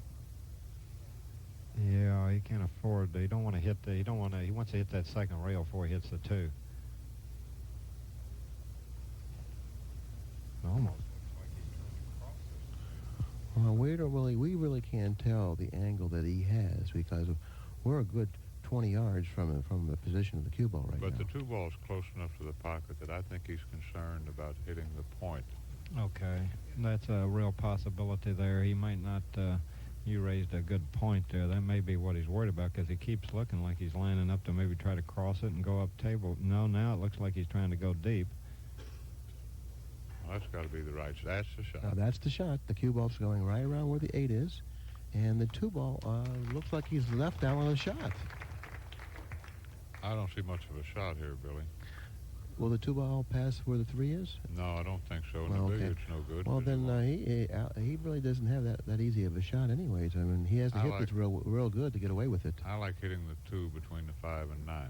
Yeah, he can't afford. He don't want to hit he wants to hit that second rail before he hits the 2. Almost. Well, we really can't tell the angle that he has, because we're a good 20 yards from the position of the cue ball right now. But the 2 ball's close enough to the pocket that I think he's concerned about hitting the point. Okay, that's a real possibility there. He might not, you raised a good point there. That may be what he's worried about, because he keeps looking like he's lining up to maybe try to cross it and go up table. No, now it looks like he's trying to go deep. Well, that's got to be the right. That's the shot. Now that's the shot. The cue ball's going right around where the 8 is, and the 2 ball looks like he's left Allen a shot. I don't see much of a shot here, Billy. Will the 2 ball pass where the 3 is? No, I don't think so. Well, The okay. billiard's no good. Well, then he really doesn't have that easy of a shot anyways. I mean, he has to hit this real good to get away with it. I like hitting the 2 between the 5 and 9.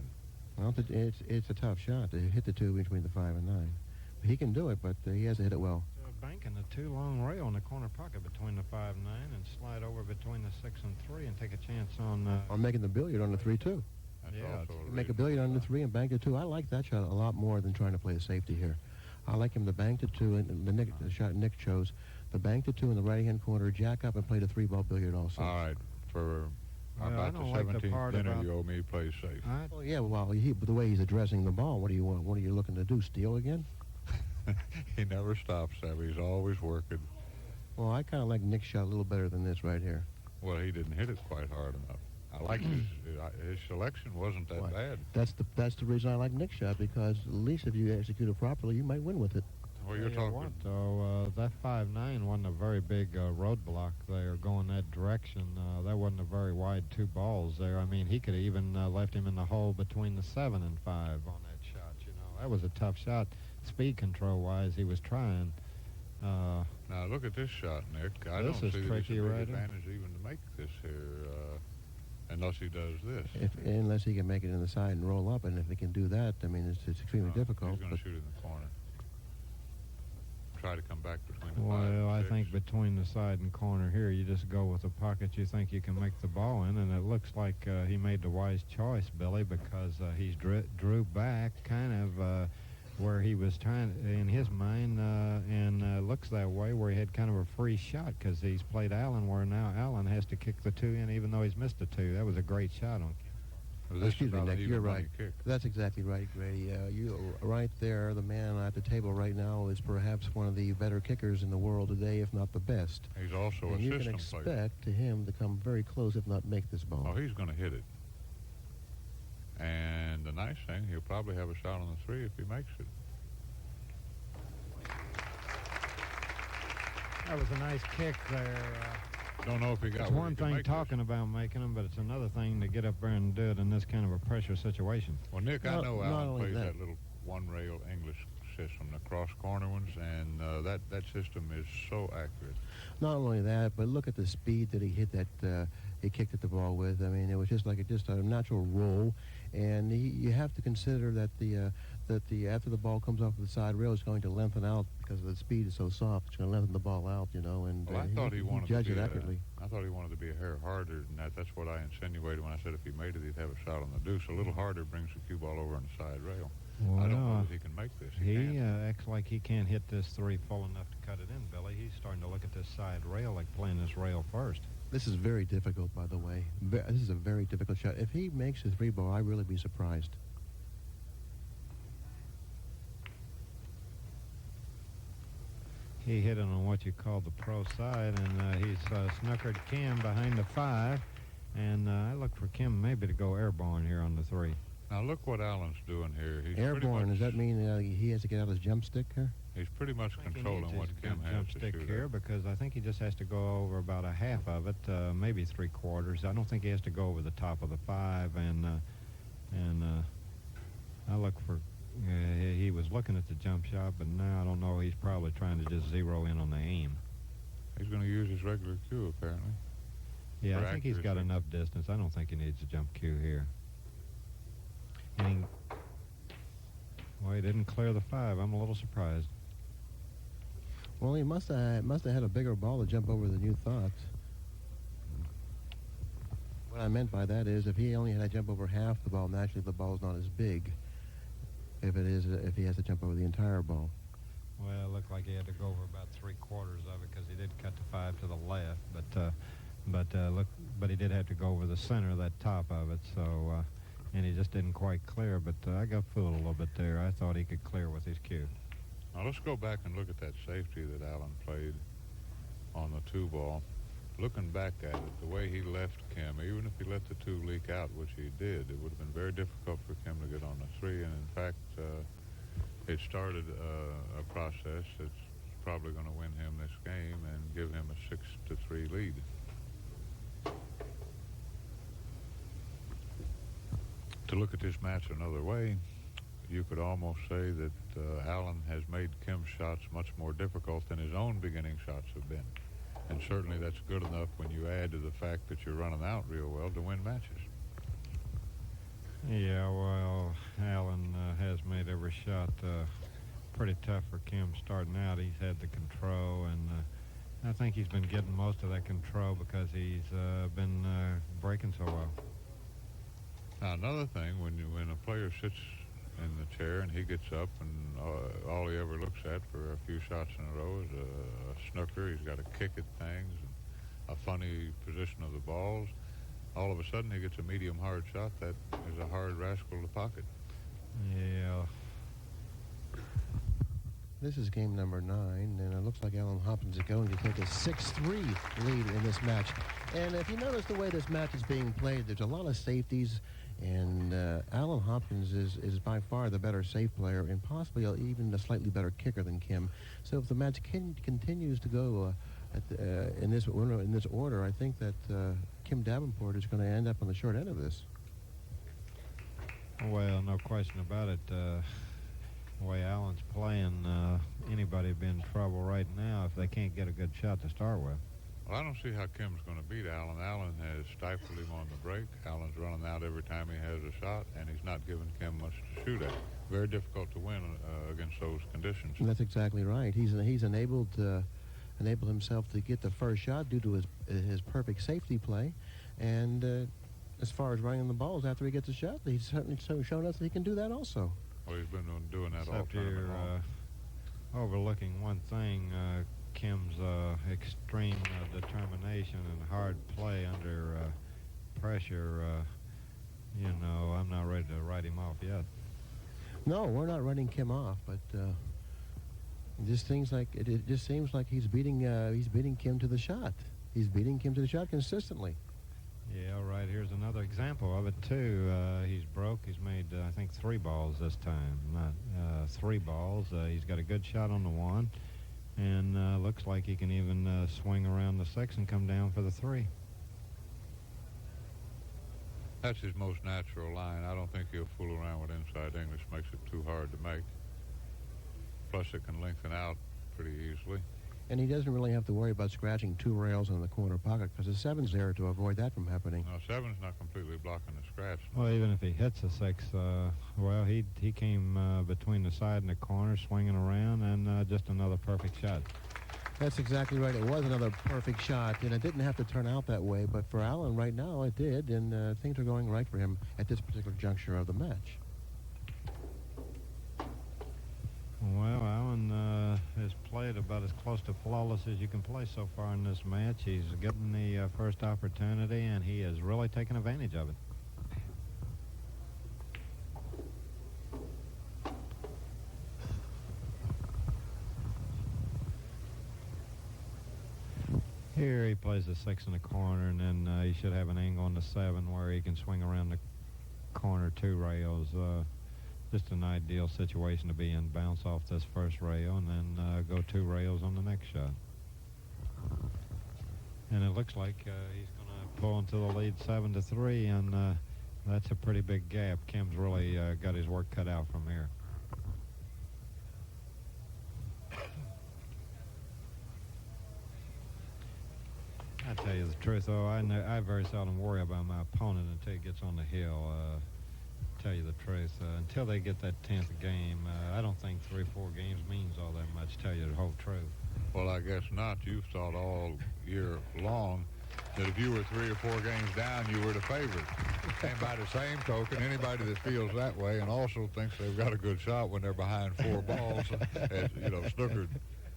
Well, it's a tough shot to hit the 2 between the 5 and 9. He can do it, but he has to hit it well. Banking the 2 long rail in the corner pocket between the 5 and 9, and slide over between the 6 and 3 and take a chance on... Or making the billiard on the 3-2. That's Yeah, also a Make a reason. billiard on the 3 and bank the 2. I like that shot a lot more than trying to play a safety here. I like him to bank the 2, and the shot Nick chose, the bank the 2 in the right-hand corner, jack up and play the 3-ball billiard also. All right. For Well, I about the don't like the 17th part dinner, about- you owe me play safe. Well, yeah, well, but the way he's addressing the ball, what do you want? What are you looking to do? Steal again? He never stops, Savvy. He's always working. Well, I kind of like Nick's shot a little better than this right here. Well, he didn't hit it quite hard enough. I like his selection wasn't that What? bad. That's the reason I like Nick's shot, because at least if you execute it properly, you might win with it. Well, you're Tell you talking. what, though, that 5-9 wasn't a very big roadblock there going that direction. That wasn't a very wide 2 balls there. I mean, he could have even left him in the hole between the 7 and 5 on that shot, you know. That was a tough shot. Speed control-wise, he was trying. Now, look at this shot, Nick. I This don't is see that tricky, it's a big right? advantage even to make this here, unless he does this. Unless he can make it in the side and roll up, and if he can do that, I mean, it's extremely difficult. He's going But to shoot in the corner. Try to come back between the 5 and Well, I 6. think between the side and corner here, you just go with the pocket you think you can make the ball in, and it looks like he made the wise choice, Billy, because he's drew back, kind of where he was trying, in his mind, and looks that way, where he had kind of a free shot because he's played Allen, where now Allen has to kick the 2 in even though he's missed the 2. That was a great shot on Kim. Well, this Excuse is me, about an Nick, even you're money right. kick. That's exactly right, Grady. You right there, the man at the table right now is perhaps one of the better kickers in the world today, if not the best. He's also And a you can system player. expect him to come very close, if not make this ball. Oh, he's going to hit it. And the nice thing, he'll probably have a shot on the 3 if he makes it. That was a nice kick there. Don't know if he got It's where one he can thing make talking about making them, but it's another thing to get up there and do it in this kind of a pressure situation. Well, Nick, I Not- know not Allen only plays that. that little one-rail English system, the cross-corner ones, and that system is so accurate. Not only that, but look at the speed that he hit that he kicked at the ball with. I mean, it was just like a natural roll, and you have to consider that the after the ball comes off the side rail, it's going to lengthen out because the speed is so soft. It's going to lengthen the ball out, you know. And Well, I thought he wanted judged to it be accurately. I thought he wanted to be a hair harder than that. That's what I insinuated when I said if he made it, he'd have a shot on the deuce. A little harder brings the cue ball over on the side rail. I don't know that he can make this. He can. acts like he can't hit this 3 full enough to cut it in, Billy. He's starting to look at this side rail like playing this rail first. This is very difficult, by the way. This is a very difficult shot. If he makes the 3 ball, I'd really be surprised. He hit it on what you call the pro side, and he's snookered Kim behind the 5. And I look for Kim maybe to go airborne here on the 3. Now look what Allen's doing here. He's Airborne, does that mean? mean he has to get out his jump stick here? He's pretty much controlling what Kim has jump to stick shoot here at. because I think he just has to go over about a half of it, maybe 3/4. I don't think he has to go over the top of the 5. And I look for. He was looking at the jump shot, but now I don't know. He's probably trying to just zero in on the aim. He's going to use his regular cue, apparently. Yeah, For I think he's got accuracy. enough distance. I don't think he needs a jump cue here. And well, he didn't clear the 5. I'm a little surprised. Well, he must have had a bigger ball to jump over than you thought. What I meant by that is if he only had to jump over half the ball, naturally the ball's not as big. If he has to jump over the entire ball. Well, it looked like he had to go over about 3/4 of it because he did cut the 5 to the left, but he did have to go over the center of that top of it. So, and he just didn't quite clear. But I got fooled a little bit there. I thought he could clear with his cue. Now let's go back and look at that safety that Allen played on the 2 ball. Looking back at it, the way he left Kim, even if he let the 2 leak out, which he did, it would have been very difficult for Kim to get on the 3. And in fact, it started a process that's probably going to win him this game and give him a 6-3 lead. To look at this match another way, you could almost say that Allen has made Kim's shots much more difficult than his own beginning shots have been. And certainly that's good enough when you add to the fact that you're running out real well to win matches. Yeah, well, Allen has made every shot pretty tough for Kim starting out. He's had the control, and I think he's been getting most of that control because he's been breaking so well. Now, another thing, when a player sits in the chair and he gets up and all he ever looks at for a few shots in a row is a snooker. He's got to kick at things, and a funny position of the balls. All of a sudden he gets a medium hard shot that is a hard rascal to pocket. Yeah. This is game number 9, and it looks like Allen Hopkins is going to take a 6-3 lead in this match. And if you notice the way this match is being played, there's a lot of safeties, and Allen Hopkins is by far the better safe player and possibly even a slightly better kicker than Kim. So if the match continues to go in this order, I think that Kim Davenport is going to end up on the short end of this. Well, no question about it. The way Allen's playing, anybody would be in trouble right now if they can't get a good shot to start with. Well, I don't see how Kim's going to beat Allen. Allen has stifled him on the break. Allen's running out every time he has a shot, and he's not giving Kim much to shoot at. Very difficult to win against those conditions. And that's exactly right. He's enabled himself to get the first shot due to his perfect safety play, and as far as running the balls after he gets a shot, he's certainly shown us that he can do that also. Well, he's been doing that all Except tournament you're long. overlooking one thing, Kim's extreme determination and hard play under pressure. You know, I'm not ready to write him off yet. No, we're not writing Kim off, but it just seems like he's beating Kim to the shot. He's beating Kim to the shot consistently. Yeah, all right. Here's another example of it too. He's broke. He's made I think 3 balls this time, not 3 balls. He's got a good shot on the 1, and looks like he can even swing around the 6 and come down for the 3. That's his most natural line. I don't think he'll fool around with inside English. Makes it too hard to make. Plus, it can lengthen out pretty easily. And he doesn't really have to worry about scratching 2 rails in the corner pocket because the 7's there to avoid that from happening. No, 7's not completely blocking the scratch. Well, even if he hits a 6, well, he came between the side and the corner, swinging around, and just another perfect shot. That's exactly right. It was another perfect shot, and it didn't have to turn out that way. But for Allen right now, it did, and things are going right for him at this particular juncture of the match. Well, Allen has played about as close to flawless as you can play so far in this match. He's getting the first opportunity, and he has really taken advantage of it. Here he plays the 6 in the corner, and then he should have an angle on the 7 where he can swing around the corner 2 rails. Just an ideal situation to be in. Bounce off this first rail and then go 2 rails on the next shot. And it looks like he's going to pull into the lead 7-3, and that's a pretty big gap. Kim's really got his work cut out from here. I tell you the truth, though, I very seldom worry about my opponent until he gets on the hill. Tell you the truth, until they get that 10th game, I don't think 3 or 4 games means all that much. Tell you the whole truth. Well, I guess not. You've thought all year long that if you were 3 or 4 games down, you were the favorite. And by the same token, anybody that feels that way and also thinks they've got a good shot when they're behind 4 balls, as, you know, snookered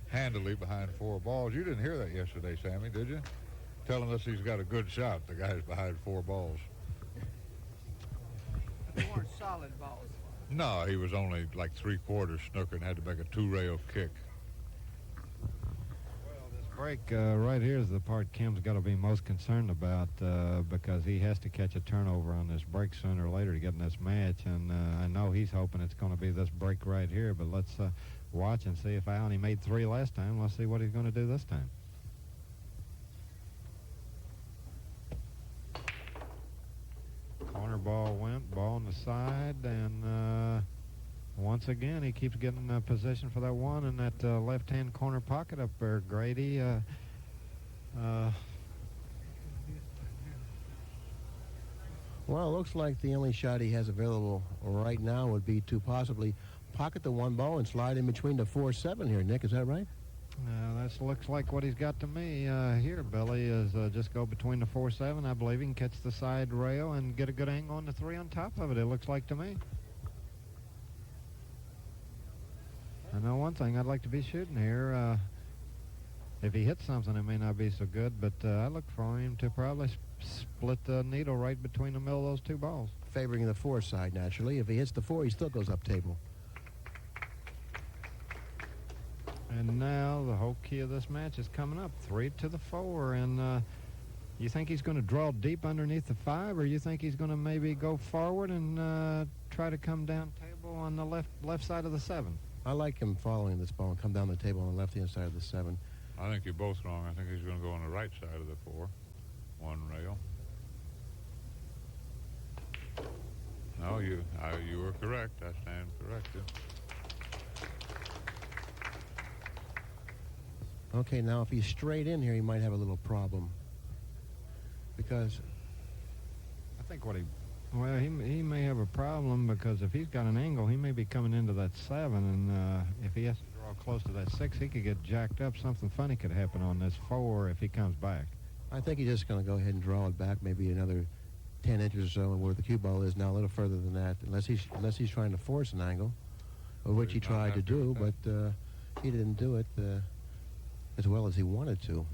handily behind 4 balls. You didn't hear that yesterday, Sammy, did you? Telling us he's got a good shot, the guy's behind 4 balls. They weren't solid balls. No, he was only like 3/4 snooker and had to make a 2-rail kick. Well, this break right here is the part Kim's got to be most concerned about because he has to catch a turnover on this break sooner or later to get in this match, and I know he's hoping it's going to be this break right here, but let's watch and see if Allen, he made 3 last time. Let's see what he's going to do this time. Corner ball went, ball on the side, and once again he keeps getting position for that 1 in that left-hand corner pocket up there, Grady. Well, it looks like the only shot he has available right now would be to possibly pocket the 1 ball and slide in between the 4-7 here. Nick, is that right? That looks like what he's got to me here, Billy, is just go between the 4-7. I believe he can catch the side rail and get a good angle on the 3 on top of it, it looks like to me. I know one thing, I'd like to be shooting here. If he hits something, it may not be so good, but I look for him to probably split the needle right between the middle of those 2 balls. Favoring the 4 side, naturally. If he hits the 4, he still goes up table. And now the whole key of this match is coming up, 3 to the 4, and you think he's going to draw deep underneath the 5, or you think he's going to maybe go forward and try to come down table on the left side of the 7? I like him following this ball and come down the table on the left-hand side of the 7. I think you're both wrong. I think he's going to go on the right side of the 4. 1 rail. No, you were correct. I stand corrected. Okay, now if he's straight in here, he might have a little problem. Because I think well, he may have a problem because if he's got an angle, he may be coming into that 7, and if he has to draw close to that 6, he could get jacked up. Something funny could happen on this 4 if he comes back. I think he's just going to go ahead and draw it back maybe another 10 inches or so where the cue ball is now, a little further than that, unless he's trying to force an angle, which he tried to do, but he didn't do it as well as he wanted to.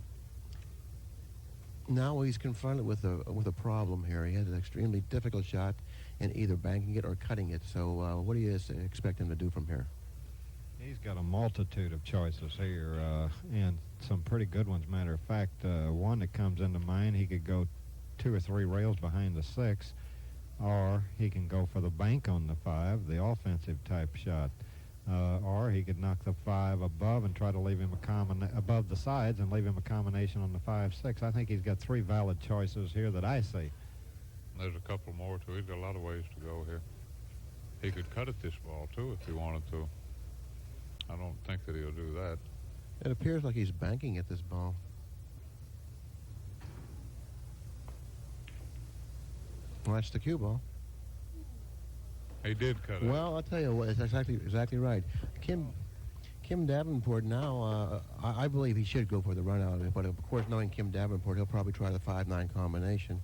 Now he's confronted with a problem here. He has an extremely difficult shot in either banking it or cutting it. So what do you expect him to do from here? He's got a multitude of choices here, and some pretty good ones. Matter of fact, one that comes into mind, he could go 2 or 3 rails behind the 6, or he can go for the bank on the 5, the offensive type shot. Or he could knock the 5 above and try to leave him above the sides and leave him a combination on the 5-6. I think he's got 3 valid choices here that I see. There's a couple more too. He's got a lot of ways to go here. He could cut at this ball too if he wanted to. I don't think that he'll do that. It appears like he's banking at this ball. Well, that's the cue ball. He did cut it. Well, I'll tell you what, it's exactly right. Kim Davenport now, I believe he should go for the run out, but of course, knowing Kim Davenport, he'll probably try the 5-9 combination.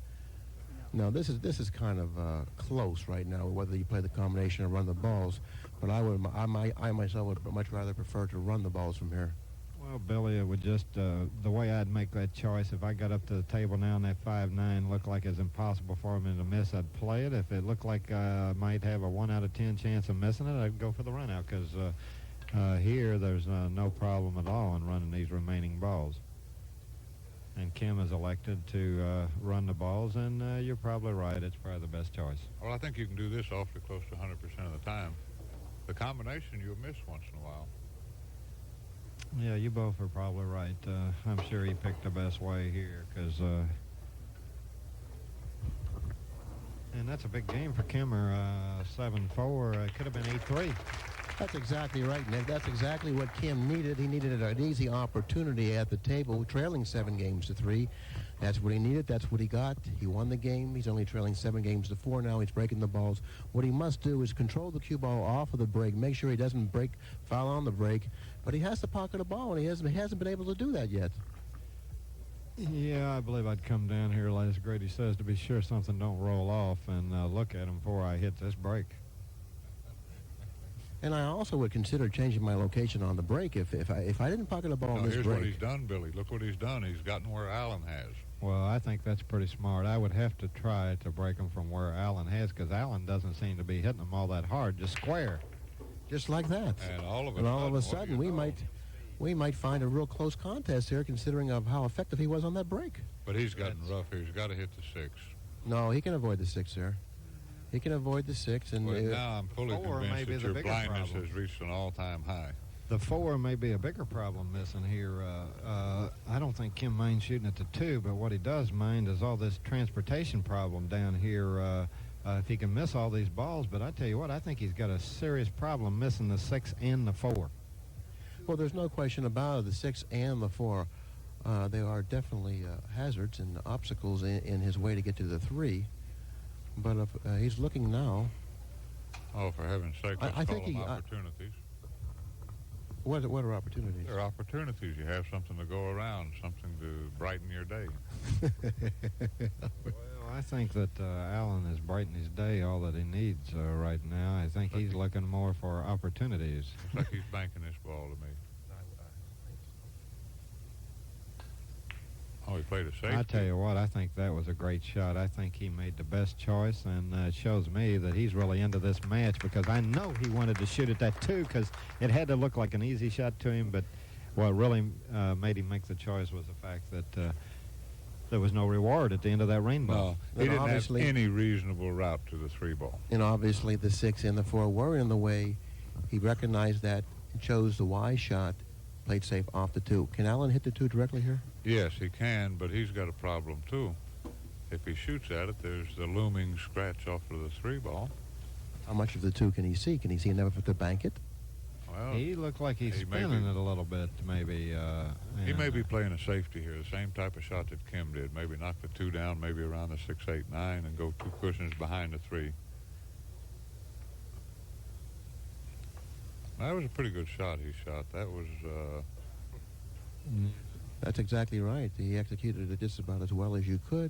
Now, this is kind of close right now, whether you play the combination or run the balls. But I myself would much rather prefer to run the balls from here. Well, Billy, it would just, the way I'd make that choice, if I got up to the table now and that 5-9 looked like it's impossible for me to miss, I'd play it. If it looked like I might have a 1 out of 10 chance of missing it, I'd go for the run out, because here there's no problem at all in running these remaining balls. And Kim is elected to run the balls, and you're probably right. It's probably the best choice. Well, I think you can do this awfully close to 100% of the time. The combination you'll miss once in a while. Yeah, you both are probably right. I'm sure he picked the best way here, because and that's a big game for Kimmer. 7-4. It could have been 8-3. That's exactly right, Nick. That's exactly what Kim needed. He needed an easy opportunity at the table, trailing 7-3. That's what he needed. That's what he got. He won the game. He's only trailing 7-4 now. He's breaking the balls. What he must do is control the cue ball off of the break, make sure he doesn't foul on the break. But he has to pocket a ball, and he hasn't been able to do that yet. Yeah, I believe I'd come down here, as Grady says, to be sure something don't roll off, and look at him before I hit this break. And I also would consider changing my location on the break if I didn't pocket a ball on this here's break. what he's done, Billy. Look what he's done. He's gotten where Allen has. Well, I think that's pretty smart. I would have to try to break him from where Allen has, because Allen doesn't seem to be hitting them all that hard, just square. Just like that. And all of a sudden, we might find a real close contest here, considering of how effective he was on that break. But he's gotten rough here. He's got to hit the 6. No, he can avoid the 6 there. He can avoid the 6. And well, now I'm fully 4 may convinced be that the your bigger blindness problem. has reached an all-time high. The 4 may be a bigger problem missing here. I don't think Kim minds shooting at the 2, but what he does mind is all this transportation problem down here. If he can miss all these balls, but I tell you what, I think he's got a serious problem missing the 6 and the 4. Well, there's no question about it. The 6 and the 4, they are definitely hazards and obstacles in his way to get to the 3. But if he's looking now. Oh, for heaven's sake, let's I call think them opportunities. What are opportunities? They're opportunities. You have something to go around, something to brighten your day. Well, I think that Allen is brightening his day all that he needs right now. I think he's looking more for opportunities. Looks like he's banking this ball to me. Oh, he played a safety. I tell you what, I think that was a great shot. I think he made the best choice, and it shows me that he's really into this match, because I know he wanted to shoot at that 2, because it had to look like an easy shot to him, but what really made him make the choice was the fact that there was no reward at the end of that rainbow. No, he didn't have any reasonable route to the 3 ball. And obviously the 6 and the 4 were in the way. He recognized that and chose the wise shot, played safe off the 2. Can Allen hit the 2 directly here? Yes, he can, but he's got a problem, too. If he shoots at it, there's the looming scratch off of the 3 ball. How much of the 2 can he see? Can he see enough to bank it? Well, He looked like he's spinning it a little bit, maybe. he may be playing a safety here, the same type of shot that Kim did. Maybe knock the 2 down, maybe around the 6, 8, 9, and go 2 cushions behind the 3. That was a pretty good shot he shot. That was... That's exactly right. He executed it just about as well as you could.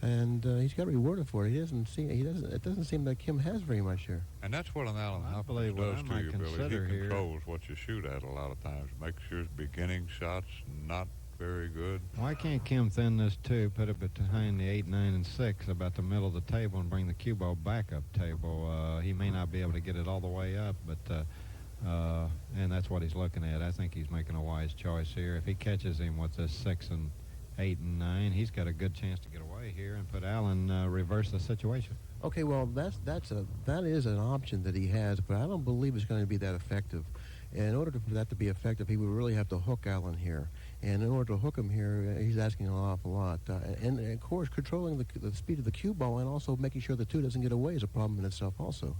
and he's got rewarded for it. It doesn't seem like Kim has very much here. And that's what an Allen I Hopkins believe what does I to might you, Billy. He consider here- controls what you shoot at a lot of times. Makes your beginning shots not very good. Why can't Kim thin this 2, put it behind the 8, 9, and 6, about the middle of the table, and bring the cue ball back up table? He may not be able to get it all the way up, but and that's what he's looking at. I think he's making a wise choice here. If he catches him with this 6 and 8 and 9, he's got a good chance to get away here and put Allen reverse the situation. Okay, well, that is an option that he has, but I don't believe it's going to be that effective. And in order for that to be effective, he would really have to hook Allen here. And in order to hook him here, he's asking an awful lot. And of course, controlling the speed of the cue ball and also making sure the 2 doesn't get away is a problem in itself also.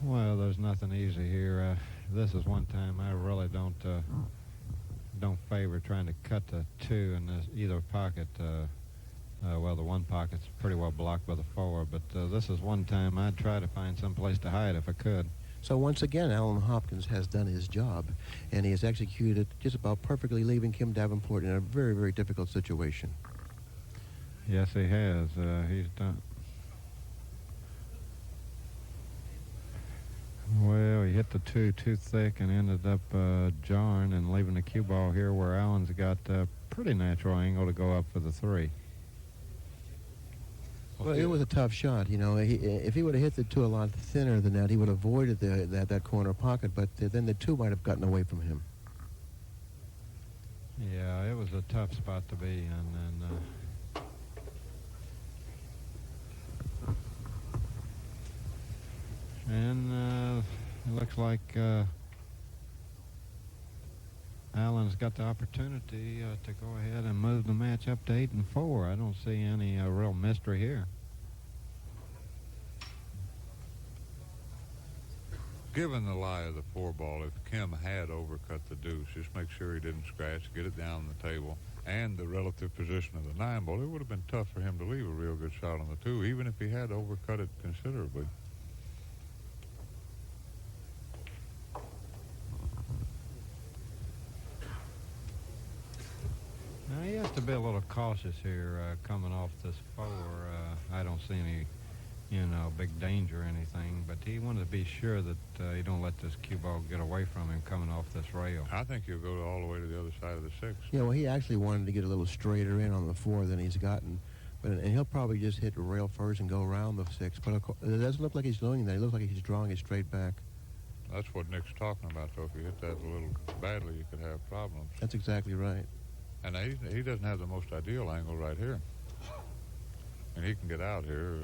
Well, there's nothing easy here. This is one time I really don't favor trying to cut the 2 in either pocket. Well, the one pocket's pretty well blocked by the 4, but this is one time I'd try to find some place to hide if I could. So once again, Allen Hopkins has done his job, and he has executed just about perfectly, leaving Kim Davenport in a very, very difficult situation. Yes, he has. He's done. Well, he hit the 2 too thick and ended up jarring and leaving the cue ball here where Allen's got a pretty natural angle to go up for the 3. Well, it was a tough shot. You know, if he would have hit the 2 a lot thinner than that, he would have avoided that corner pocket, but then the 2 might have gotten away from him. Yeah, it was a tough spot to be in, and it looks like Allen's got the opportunity to go ahead and move the match up to 8 and 4. I don't see any real mystery here. Given the lie of the 4 ball, if Kim had overcut the deuce, just make sure he didn't scratch, get it down the table, and the relative position of the 9 ball, it would have been tough for him to leave a real good shot on the 2, even if he had overcut it considerably. Now, he has to be a little cautious here coming off this 4. I don't see any, big danger or anything, but he wanted to be sure that he don't let this cue ball get away from him coming off this rail. I think he'll go all the way to the other side of the 6. Yeah, well, he actually wanted to get a little straighter in on the 4 than he's gotten. And he'll probably just hit the rail first and go around the 6. But it doesn't look like he's doing that. It looks like he's drawing it straight back. That's what Nick's talking about, though. If you hit that a little badly, you could have problems. That's exactly right. And he doesn't have the most ideal angle right here. And he can get out here.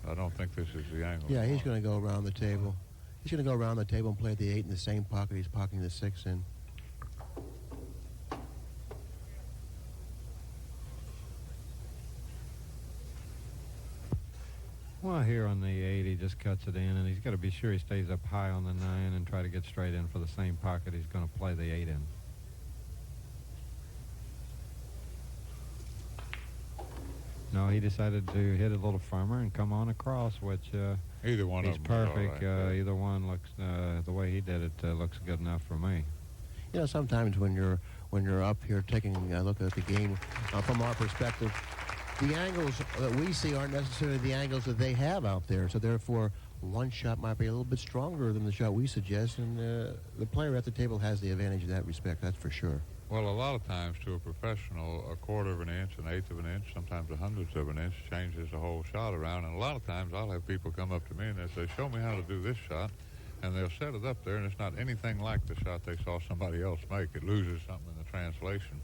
I don't think this is the angle. Yeah, he's going to go around the table. He's going to go around the table and play the 8 in the same pocket he's pocketing the 6 in. Well, here on the 8, he just cuts it in, and he's got to be sure he stays up high on the 9 and try to get straight in for the same pocket he's going to play the 8 in. No, he decided to hit it a little firmer and come on across, which Either one is of them is all perfect. right. Either one looks, the way he did it, looks good enough for me. You know, sometimes when you're up here taking a look at the game from our perspective, the angles that we see aren't necessarily the angles that they have out there. So therefore, one shot might be a little bit stronger than the shot we suggest, and the player at the table has the advantage in that respect. That's for sure. Well, a lot of times to a professional, a quarter of an inch, an eighth of an inch, sometimes a hundredth of an inch changes the whole shot around. And a lot of times I'll have people come up to me and they say, show me how to do this shot. And they'll set it up there, and it's not anything like the shot they saw somebody else make. It loses something in the translation.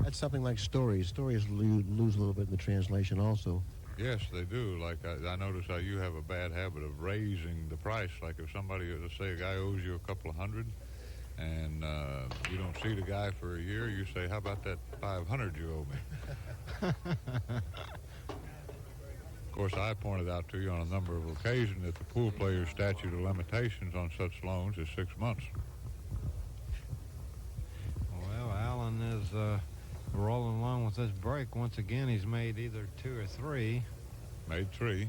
That's something like stories. Stories lose a little bit in the translation also. Yes, they do. Like I notice how you have a bad habit of raising the price. Like if somebody, let's say a guy owes you a couple of hundred, and you don't see the guy for a year, you say, how about that 500 you owe me? Of course, I pointed out to you on a number of occasions that the pool player's statute of limitations on such loans is 6 months. Well, Allen is rolling along with this break. Once again, he's made either 2 or 3. Made 3.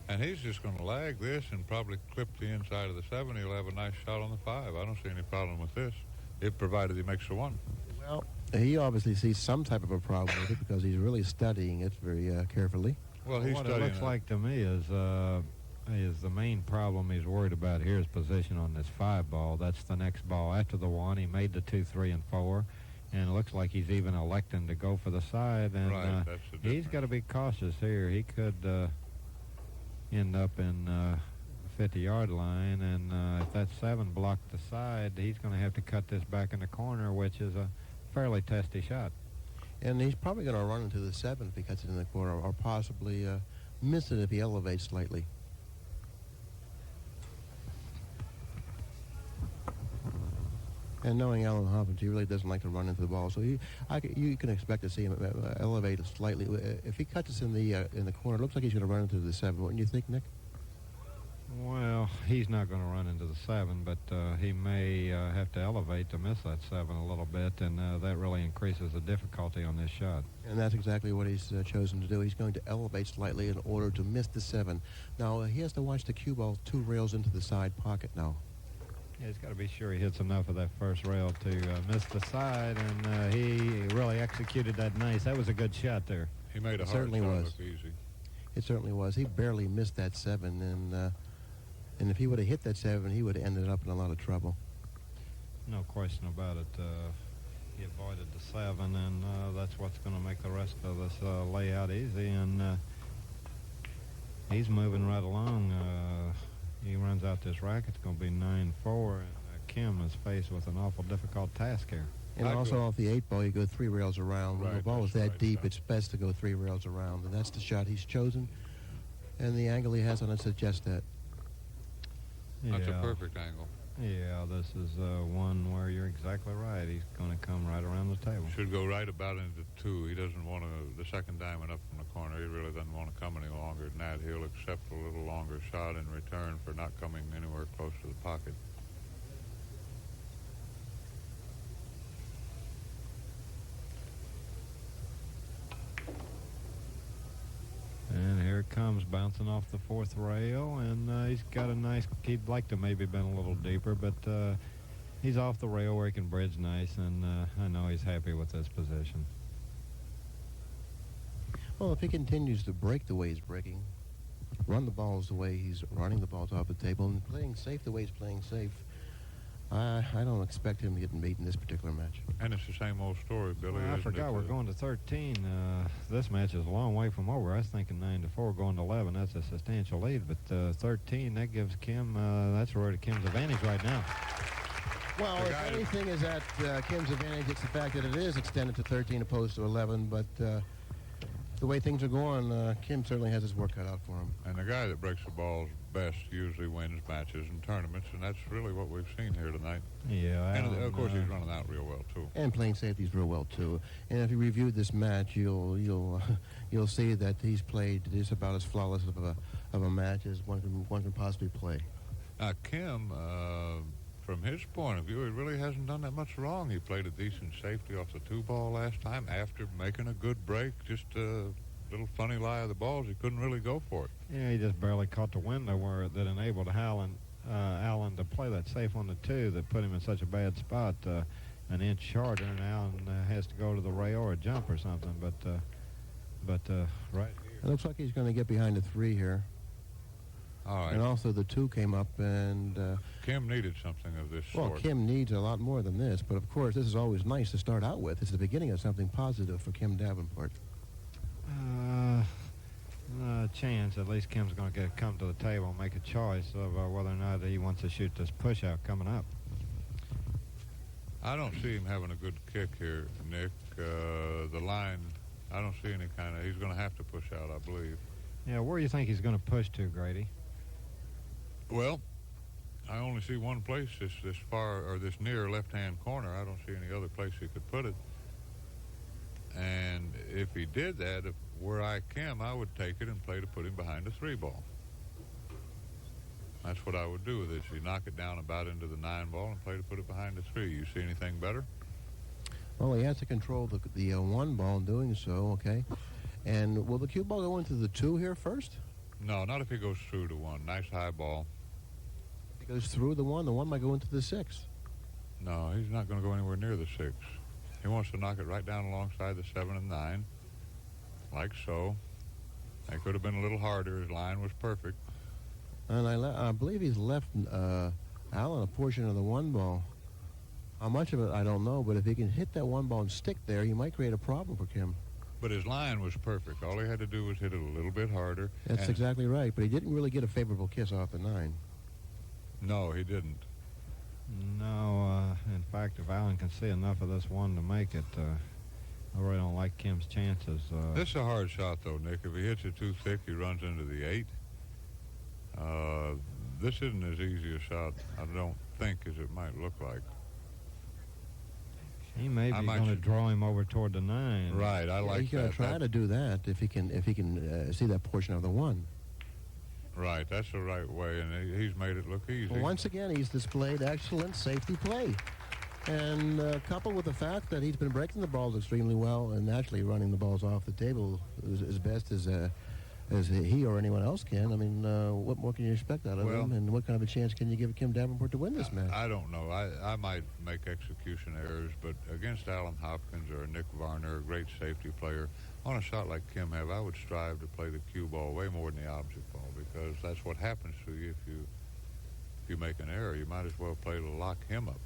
And he's just going to lag this and probably clip the inside of the 7. He'll have a nice shot on the 5. I don't see any problem with this. It provided he makes the one. Well, he obviously sees some type of a problem with it because he's really studying it very carefully. Well, he's what it studying looks like to me is the main problem he's worried about here is position on this 5 ball. That's the next ball after the 1. He made the 2, 3, and 4, and it looks like he's even electing to go for the side. And Right, that's the he's difference. got to be cautious here. He could end up in 50-yard line, and if that 7 blocked the side, he's going to have to cut this back in the corner, which is a fairly testy shot. And he's probably going to run into the 7 if he cuts it in the corner, or possibly miss it if he elevates slightly. And knowing Allen Hopkins, he really doesn't like to run into the ball, so you can expect to see him elevate it slightly. If he cuts us in the corner, it looks like he's going to run into the 7. Wouldn't you think, Nick? Well, he's not going to run into the 7, but he may have to elevate to miss that 7 a little bit, and that really increases the difficulty on this shot. And that's exactly what he's chosen to do. He's going to elevate slightly in order to miss the 7. Now, he has to watch the cue ball 2 rails into the side pocket now. Yeah, he's got to be sure he hits enough of that first rail to miss the side, and he really executed that nice. That was a good shot there. He made a hard certainly shot was. look easy. It certainly was. He barely missed that 7, and if he would have hit that 7, he would have ended up in a lot of trouble. No question about it. He avoided the 7, and that's what's going to make the rest of this layout easy, and he's moving right along. He runs out this racket. It's going to be 9-4, and Kim is faced with an awful difficult task here. And also off the 8 ball, you go 3 rails around. When the Right, ball is that's that right deep, shot. it's best to go 3 rails around, and that's the shot he's chosen. And the angle he has on it suggests that. That's a perfect angle. Yeah, this is one where you're exactly right. He's going to come right around the table. Should go right about into 2. He doesn't want to, the second diamond up from the corner, he really doesn't want to come any longer than that. He'll accept a little longer shot in return for not coming anywhere close to the pocket. And here it comes, bouncing off the 4th rail, and he's got a nice, he'd like to maybe been a little deeper, but he's off the rail where he can bridge nice, and I know he's happy with this position. Well, if he continues to break the way he's breaking, run the balls the way he's running the balls off the table, and playing safe the way he's playing safe, I don't expect him to get beat in this particular match. And it's the same old story, Billy. Well, I isn't forgot it? we're going to 13. This match is a long way from over. I was thinking 9-4 going to 11. That's a substantial lead, but 13, that gives Kim, that's where Kim's advantage right now. Well, The if guy- anything is at Kim's advantage, it's the fact that it is extended to 13 opposed to 11, but the way things are going, Kim certainly has his work cut out for him. And the guy that breaks the balls best usually wins matches and tournaments, and that's really what we've seen here tonight. Yeah, And Allen, of course, he's running out real well too. And playing safeties real well too. And if you reviewed this match, you'll see that he's played just about as flawless of a match as one can possibly play. Kim, from his point of view, he really hasn't done that much wrong. He played a decent safety off the 2 ball last time after making a good break. Just a little funny lie of the balls. He couldn't really go for it. Yeah, he just barely caught the window where that enabled Allen to play that safe on the 2 that put him in such a bad spot. An inch shorter, and Allen has to go to the rail or a jump or something. But right here. It looks like he's going to get behind the 3 here. All right. And also the 2 came up, and Kim needed something of this well, sort. Kim needs a lot more than this. But of course, this is always nice to start out with. It's the beginning of something positive for Kim Davenport. Chance at least Kim's going to come to the table and make a choice of whether or not he wants to shoot this push out coming up. I don't see him having a good kick here, Nick. The line, I don't see any kind of, he's going to have to push out, I believe. Yeah, where do you think he's going to push to, Grady? Well, I only see one place, this far, or this near left-hand corner. I don't see any other place he could put it. And if he did that, were I Kim, I would take it and play to put him behind a 3 ball. That's what I would do with this. You knock it down about into the 9 ball and play to put it behind a 3. You see anything better? Well, he has to control the 1 ball in doing so, okay? And will the cue ball go into the 2 here first? No, not if he goes through to 1. Nice high ball. If it goes through the 1 might go into the 6. No, he's not going to go anywhere near the 6. He wants to knock it right down alongside the 7 and 9, like so. It could have been a little harder. His line was perfect. And I believe he's left Allen a portion of the 1 ball. How much of it, I don't know, but if he can hit that 1 ball and stick there, he might create a problem for Kim. But his line was perfect. All he had to do was hit it a little bit harder. That's exactly right, but he didn't really get a favorable kiss off the 9. No, he didn't. No, in fact, if Allen can see enough of this 1 to make it, I really don't like Kim's chances. This is a hard shot, though, Nick. If he hits it too thick, he runs into the 8. This isn't as easy a shot, I don't think, as it might look like. He may be going to draw him over toward the 9. Right, I like that. He's going to try to do that if he can see that portion of the 1. Right, that's the right way, and he's made it look easy. Well, once again, he's displayed excellent safety play. And coupled with the fact that he's been breaking the balls extremely well and actually running the balls off the table as best as he or anyone else can. I mean, what more can you expect out of him? And what kind of a chance can you give Kim Davenport to win this match? I don't know. I might make execution errors, but against Allen Hopkins or Nick Varner, a great safety player, on a shot like Kim have, I would strive to play the cue ball way more than the object ball, because that's what happens to you if you make an error. You might as well play to lock him up.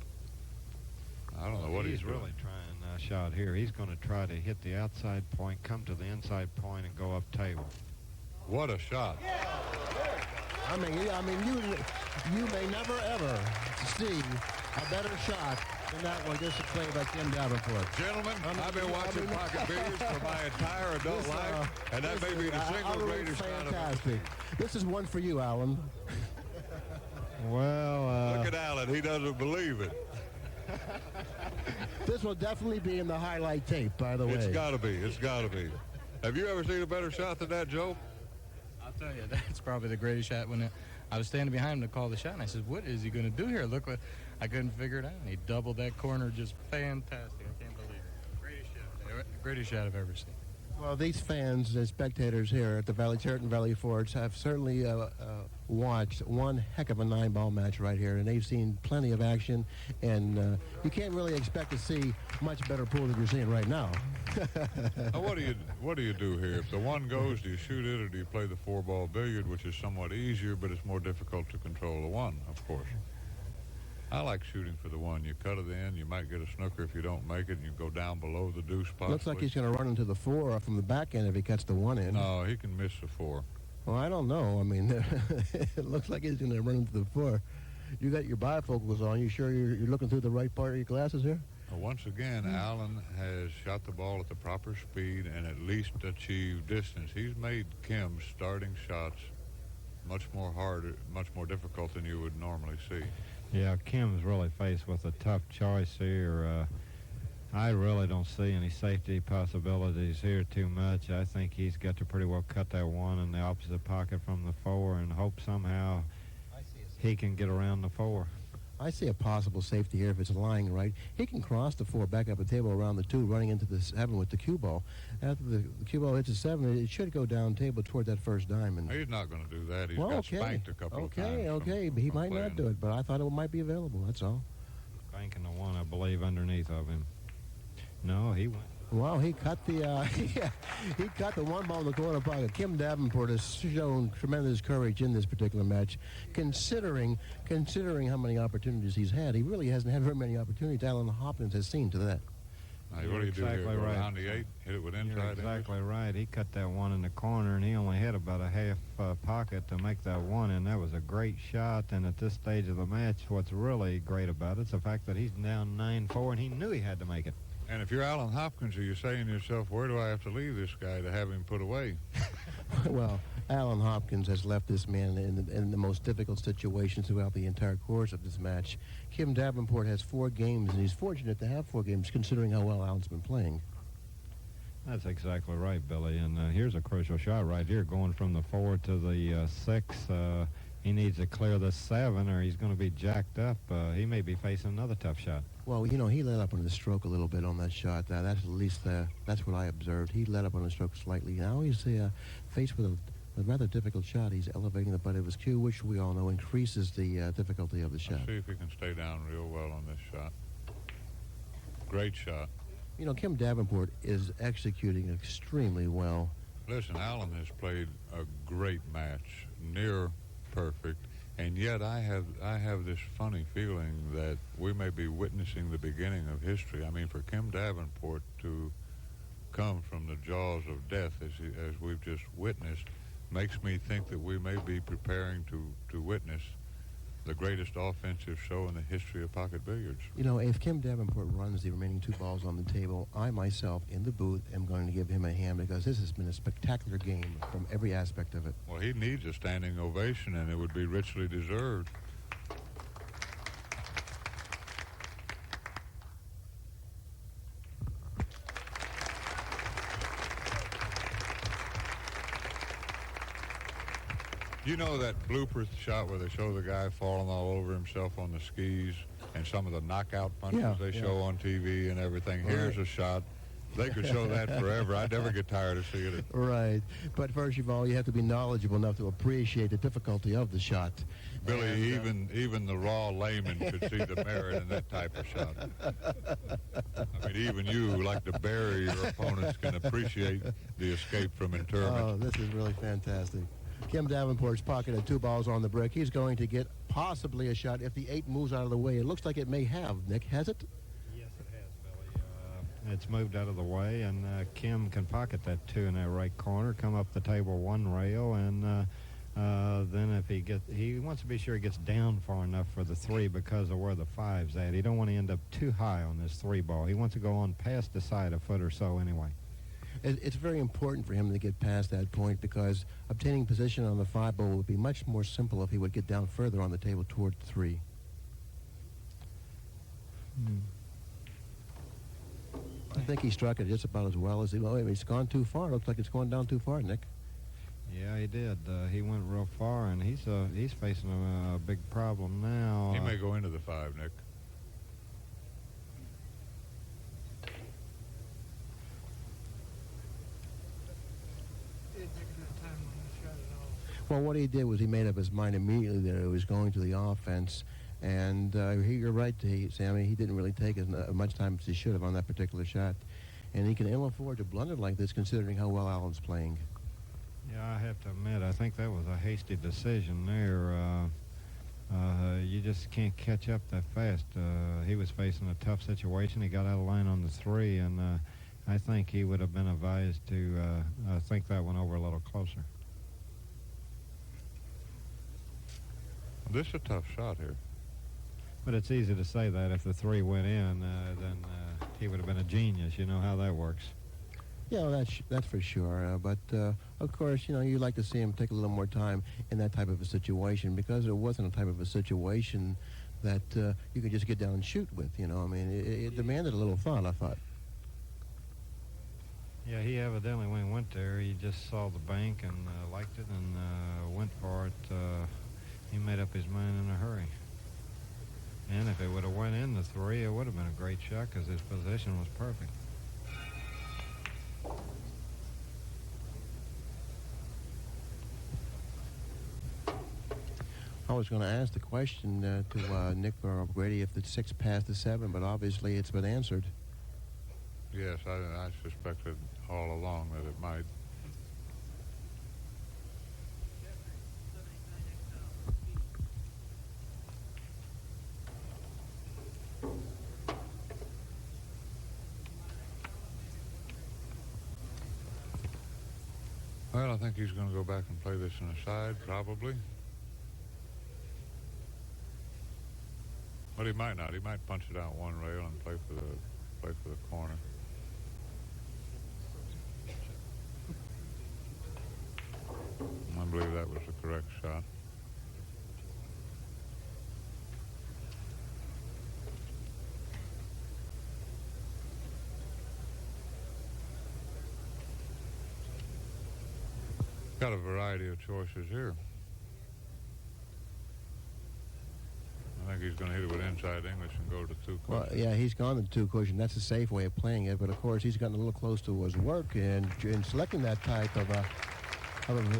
I don't know what he's really trying shot here. He's going to try to hit the outside point, come to the inside point, and go up table. What a shot! I mean, you may never ever see a better shot than that one just played by Kim Davenport. Gentlemen, I've been watching pocket billiards for my entire adult life, and that may be the single greatest shot of all. This is one for you, Allen. Well, look at Allen. He doesn't believe it. This will definitely be in the highlight tape, by the way. It's got to be. It's got to be. Have you ever seen a better shot than that, Joe? I'll tell you, that's probably the greatest shot. When I was standing behind him to call the shot, and I said, what is he going to do here? Look, I couldn't figure it out. And he doubled that corner, just fantastic. I can't believe it. Greatest shot I've ever seen. Well, these fans and spectators here at the Sheraton Valley Forge have certainly watched one heck of a 9-ball match right here, and they've seen plenty of action, and you can't really expect to see much better pool than you're seeing right now. Now, what do you do here? If the 1 goes, do you shoot it, or do you play the 4-ball billiard, which is somewhat easier, but it's more difficult to control the 1, of course. I like shooting for the 1. You cut it in, you might get a snooker if you don't make it, and you go down below the deuce possibly. Looks like he's going to run into the 4 from the back end if he cuts the 1 in. No, he can miss the 4. Well, I don't know. I mean, it looks like he's going to run into the 4. You got your bifocals on. You sure you're looking through the right part of your glasses here? Well, once again, Allen has shot the ball at the proper speed and at least achieved distance. He's made Kim's starting shots much more difficult than you would normally see. Yeah, Kim's really faced with a tough choice here. I really don't see any safety possibilities here too much. I think he's got to pretty well cut that 1 in the opposite pocket from the 4 and hope somehow he can get around the 4. I see a possible safety here if it's lying right. He can cross the 4 back up the table around the 2, running into the 7 with the cue ball. After the cue ball hits a 7, it should go down table toward that first diamond. He's not going to do that. He's got spanked a couple of times. Okay, but he might not do it, but I thought it might be available, that's all. Banking the 1, I believe, underneath of him. No, he went. Well, he cut the he cut the 1 ball in the corner pocket. Kim Davenport has shown tremendous courage in this particular match, considering how many opportunities he's had. He really hasn't had very many opportunities. Allen Hopkins has seen to that. Now, what do you do here? Go around the 8, hit it with inside. You're exactly right. He cut that 1 in the corner, and he only had about a half pocket to make that 1, and that was a great shot. And at this stage of the match, what's really great about it is the fact that he's down 9-4, and he knew he had to make it. And if you're Allen Hopkins, are you saying to yourself, where do I have to leave this guy to have him put away? Well, Allen Hopkins has left this man in the most difficult situations throughout the entire course of this match. Kim Davenport has 4 games, and he's fortunate to have 4 games, considering how well Allen's been playing. That's exactly right, Billy. And here's a crucial shot right here, going from the 4 to the 6. He needs to clear the 7, or he's going to be jacked up. He may be facing another tough shot. Well, you know, he let up on the stroke a little bit on that shot. That's at least that's what I observed. He let up on the stroke slightly. Now he's faced with a rather difficult shot. He's elevating the butt of his cue, which we all know increases the difficulty of the shot. Let's see if he can stay down real well on this shot. Great shot. You know, Kim Davenport is executing extremely well. Listen, Allen has played a great match, near perfect, and yet I have this funny feeling that we may be witnessing the beginning of history. I mean, for Kim Davenport to come from the jaws of death as we've just witnessed makes me think that we may be preparing to witness the greatest offensive show in the history of pocket billiards. You know, if Kim Davenport runs the remaining 2 balls on the table, I myself in the booth am going to give him a hand because this has been a spectacular game from every aspect of it. Well, he needs a standing ovation, and it would be richly deserved. You know that blooper shot where they show the guy falling all over himself on the skis and some of the knockout punches they show on TV and everything? Right. Here's a shot. They could show that forever. I'd never get tired of seeing it. Right. But first of all, you have to be knowledgeable enough to appreciate the difficulty of the shot. Billy, And, even the raw layman could see the merit in that type of shot. I mean, even you, who like to bury your opponents, can appreciate the escape from interment. Oh, this is really fantastic. Kim Davenport's pocketed 2 balls on the brick. He's going to get possibly a shot if the 8 moves out of the way. It looks like it may have. Nick, has it? Yes, it has, Billy. It's moved out of the way, and Kim can pocket that 2 in that right corner, come up the table 1 rail, and then if he wants to be sure he gets down far enough for the 3 because of where the 5's at. He don't want to end up too high on this 3 ball. He wants to go on past the side a foot or so anyway. It's very important for him to get past that point because obtaining position on the 5 ball would be much more simple if he would get down further on the table toward 3. I think he struck it just about as well as he's gone too far. Looks like it's going down too far, Nick. Yeah, he did. He went real far, and he's facing a big problem now. He may go into the 5, Nick. Well, what he did was he made up his mind immediately that he was going to the offense. And you're right, Sammy. He didn't really take as much time as he should have on that particular shot. And he can ill afford to blunder like this considering how well Allen's playing. Yeah, I have to admit, I think that was a hasty decision there. You just can't catch up that fast. He was facing a tough situation. He got out of line on the 3, and I think he would have been advised to think that one over a little closer. This is a tough shot here. But it's easy to say that if the 3 went in, then he would have been a genius. You know how that works. Yeah, that's for sure. But, of course, you'd like to see him take a little more time in that type of a situation because it wasn't a type of a situation that you could just get down and shoot with, I mean, it demanded a little thought, I thought. Yeah, he evidently, when he went there, he just saw the bank and liked it and went for it. He made up his mind in a hurry. And if it would have went in the 3, it would have been a great shot because his position was perfect. I was going to ask the question to Nick or Grady if the 6 passed the 7, but obviously it's been answered. Yes, I suspected all along that it might. Well, I think he's going to go back and play this in the side, probably. But he might not. He might punch it out 1 rail and play for the corner. I believe that was the correct shot. Got a variety of choices here. I think he's going to hit it with inside English and go to 2 cushion. Well, yeah, he's gone to 2 cushion. That's a safe way of playing it. But, of course, he's gotten a little close to his work in selecting that type of a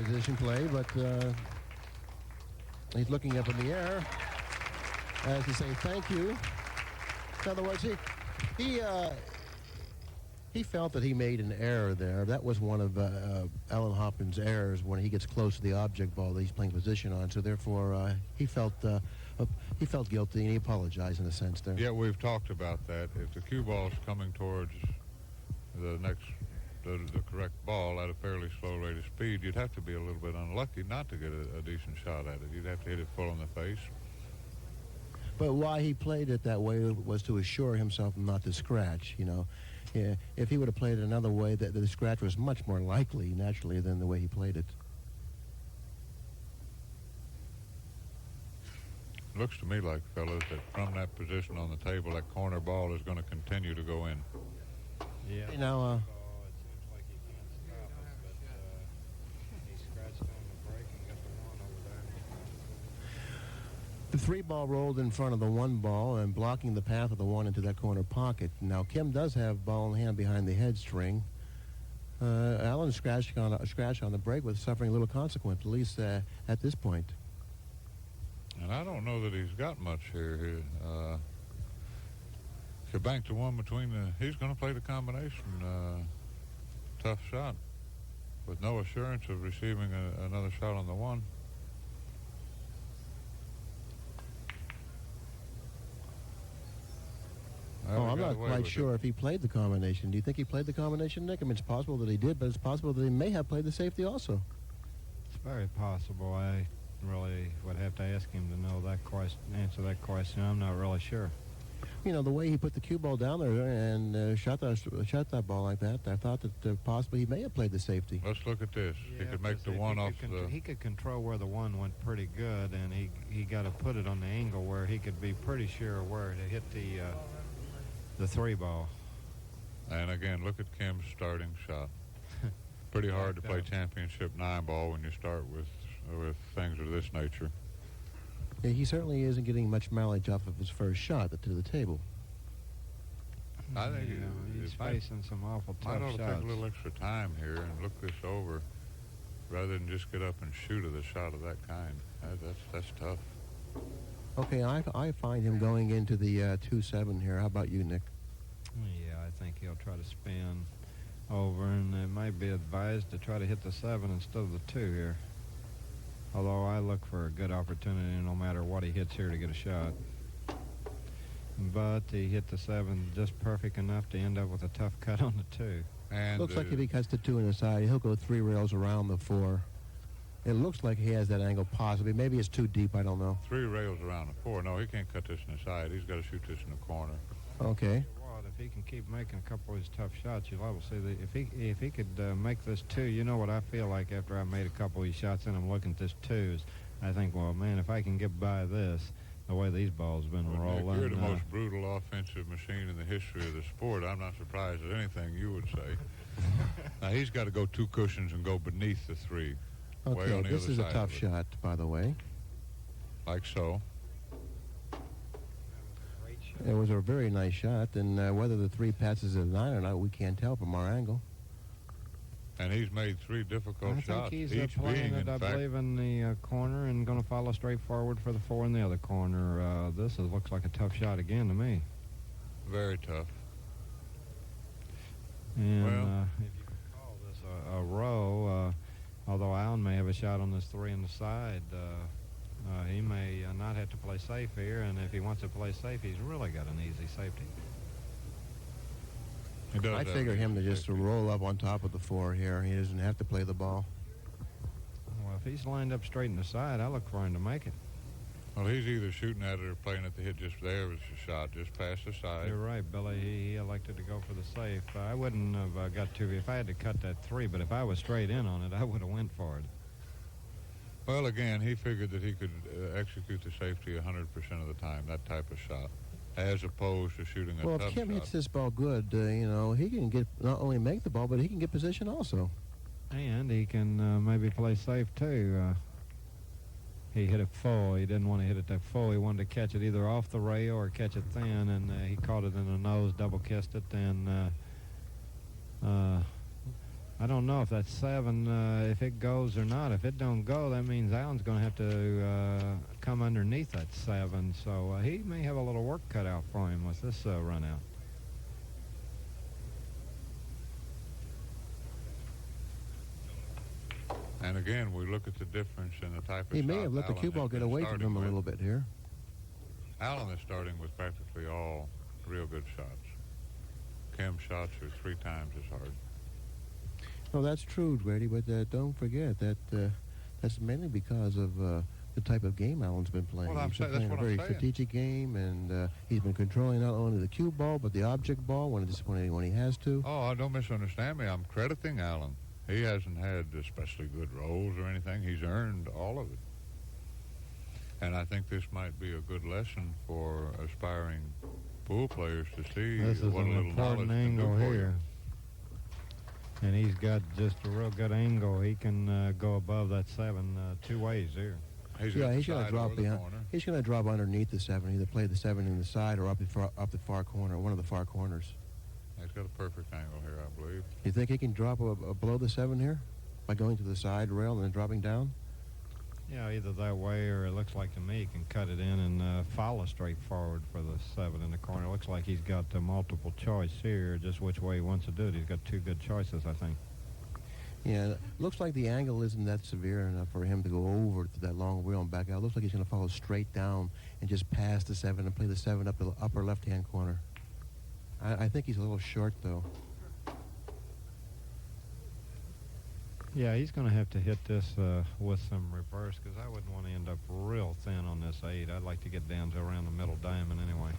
position play. But he's looking up in the air as to say thank you. In other words, He felt that he made an error there. That was one of Allen Hopkins' errors when he gets close to the object ball that he's playing position on. So therefore, he felt guilty and he apologized in a sense there. Yeah, we've talked about that. If the cue ball's coming towards the correct ball at a fairly slow rate of speed, you'd have to be a little bit unlucky not to get a decent shot at it. You'd have to hit it full in the face. But why he played it that way was to assure himself not to scratch, you know. Yeah, if he would have played it another way, the scratch was much more likely, naturally, than the way he played it. Looks to me like, fellas, that from that position on the table, that corner ball is going to continue to go in. Yeah. You know, it seems like he can't stop us, but he scratched on the break and got the one over there. the 3-ball rolled in front of the 1 ball and blocking the path of the 1 into that corner pocket. Now, Kim does have ball in hand behind the head string. Allen scratched on the break with suffering little consequence, at least at this point. And I don't know that he's got much here. If you bank the 1 between he's going to play the combination. Tough shot with no assurance of receiving another shot on the 1. Well, I'm not quite sure if he played the combination. Do you think he played the combination, Nick? I mean, it's possible that he did, but it's possible that he may have played the safety also. It's very possible. I really would have to ask him to know that question, answer that question. I'm not really sure. You know, the way he put the cue ball down there and shot that ball like that, I thought that possibly he may have played the safety. Let's look at this. Yeah, he could make the 1 off the... He could control where the 1 went pretty good, and he got to put it on the angle where he could be pretty sure where to hit the 3 ball. And again, look at Kim's starting shot. Pretty hard to play championship 9 ball when you start with things of this nature. Yeah, he certainly isn't getting much mileage off of his first shot to the table. I think he's facing some awful tough shots. I ought to shots. take a little extra time here and look this over rather than just get up and shoot at a shot of that kind. That's tough. Okay, I find him going into the 2-7 here. How about you, Nick? Yeah, I think he'll try to spin over, and it might be advised to try to hit the 7 instead of the 2 here. Although I look for a good opportunity no matter what he hits here to get a shot. But he hit the 7 just perfect enough to end up with a tough cut on the 2. And looks like if he cuts the 2 in the side, he'll go 3 rails around the 4. It looks like he has that angle possibly. Maybe it's too deep, I don't know. 3 rails around the 4. No, he can't cut this in the side. He's got to shoot this in the corner. Okay. If he can keep making a couple of his tough shots, you'll obviously see that if he could make this 2, you know what I feel like after I made a couple of these shots and I'm looking at this 2 is I think, well, man, if I can get by this, the way these balls been rolling. Nick, you're the most brutal offensive machine in the history of the sport. I'm not surprised at anything you would say. Now, he's got to go 2 cushions and go beneath the 3. Okay, this is a tough shot, by the way. Like so. It was a very nice shot, and whether the 3 passes at 9 or not, we can't tell from our angle. And he's made 3 difficult shots. I think he's each playing being, it, I fact, believe, in the corner and going to follow straight forward for the 4 in the other corner. This looks like a tough shot again to me. very tough. And Well, if you can call this a row, although Allen may have a shot on this 3 in the side, he may not have to play safe here, and if he wants to play safe, he's really got an easy safety. I figure him to just roll up on top of the 4 here. He doesn't have to play the ball. Well, if he's lined up straight in the side, I look for him to make it. Well, he's either shooting at it or playing at the hit just there was a shot, just past the side. You're right, Billy. He elected to go for the safe. I wouldn't have got to if I had to cut that 3, but if I was straight in on it, I would have went for it. Well, again, he figured that he could execute the safety 100% of the time, that type of shot, as opposed to shooting a Well, tough if Kim shot. hits this ball good, you know, he can get not only make the ball, but he can get position also. And he can maybe play safe, too. He hit it full. He didn't want to hit it that full. He wanted to catch it either off the rail or catch it thin, and he caught it in the nose, double-kissed it, and I don't know if that's 7, if it goes or not. If it don't go, that means Allen's going to have to come underneath that 7, so he may have a little work cut out for him with this run out. And again, we look at the difference in the type of He shot may have let the Allen cue has ball get been away from starting him a with. little bit here. Allen is starting with practically all real good shots. Kim's shots are 3 times as hard. No, that's true, Grady, but don't forget that that's mainly because of the type of game Allen's been playing. Well, He's been that's playing a what I'm very saying. strategic game, and he's been controlling not only the cue ball, but the object ball when he has to. Oh, don't misunderstand me. I'm crediting Allen. He hasn't had especially good rolls or anything. He's earned all of it. And I think this might be a good lesson for aspiring pool players to see This is what a an little knowledge important can do angle for you. here. And he's got just a real good angle. He can go above that 7 2 ways here. He's Yeah, got the he's going to side drop or the behind. corner. He's going to drop underneath the 7, either play the 7 in the side or up the far corner, one of the far corners. He's got a perfect angle here, I believe. You think he can drop below the 7 here by going to the side rail and then dropping down? Yeah, either that way or it looks like to me he can cut it in and follow straight forward for the 7 in the corner. It looks like he's got multiple choice here, just which way he wants to do it. He's got 2 good choices, I think. Yeah, looks like the angle isn't that severe enough for him to go over to that long rail and back out. Looks like he's going to follow straight down and just pass the 7 and play the 7 up the upper left-hand corner. I think he's a little short, though. Yeah, he's going to have to hit this with some reverse because I wouldn't want to end up real thin on this 8. I'd like to get down to around the middle diamond anyway.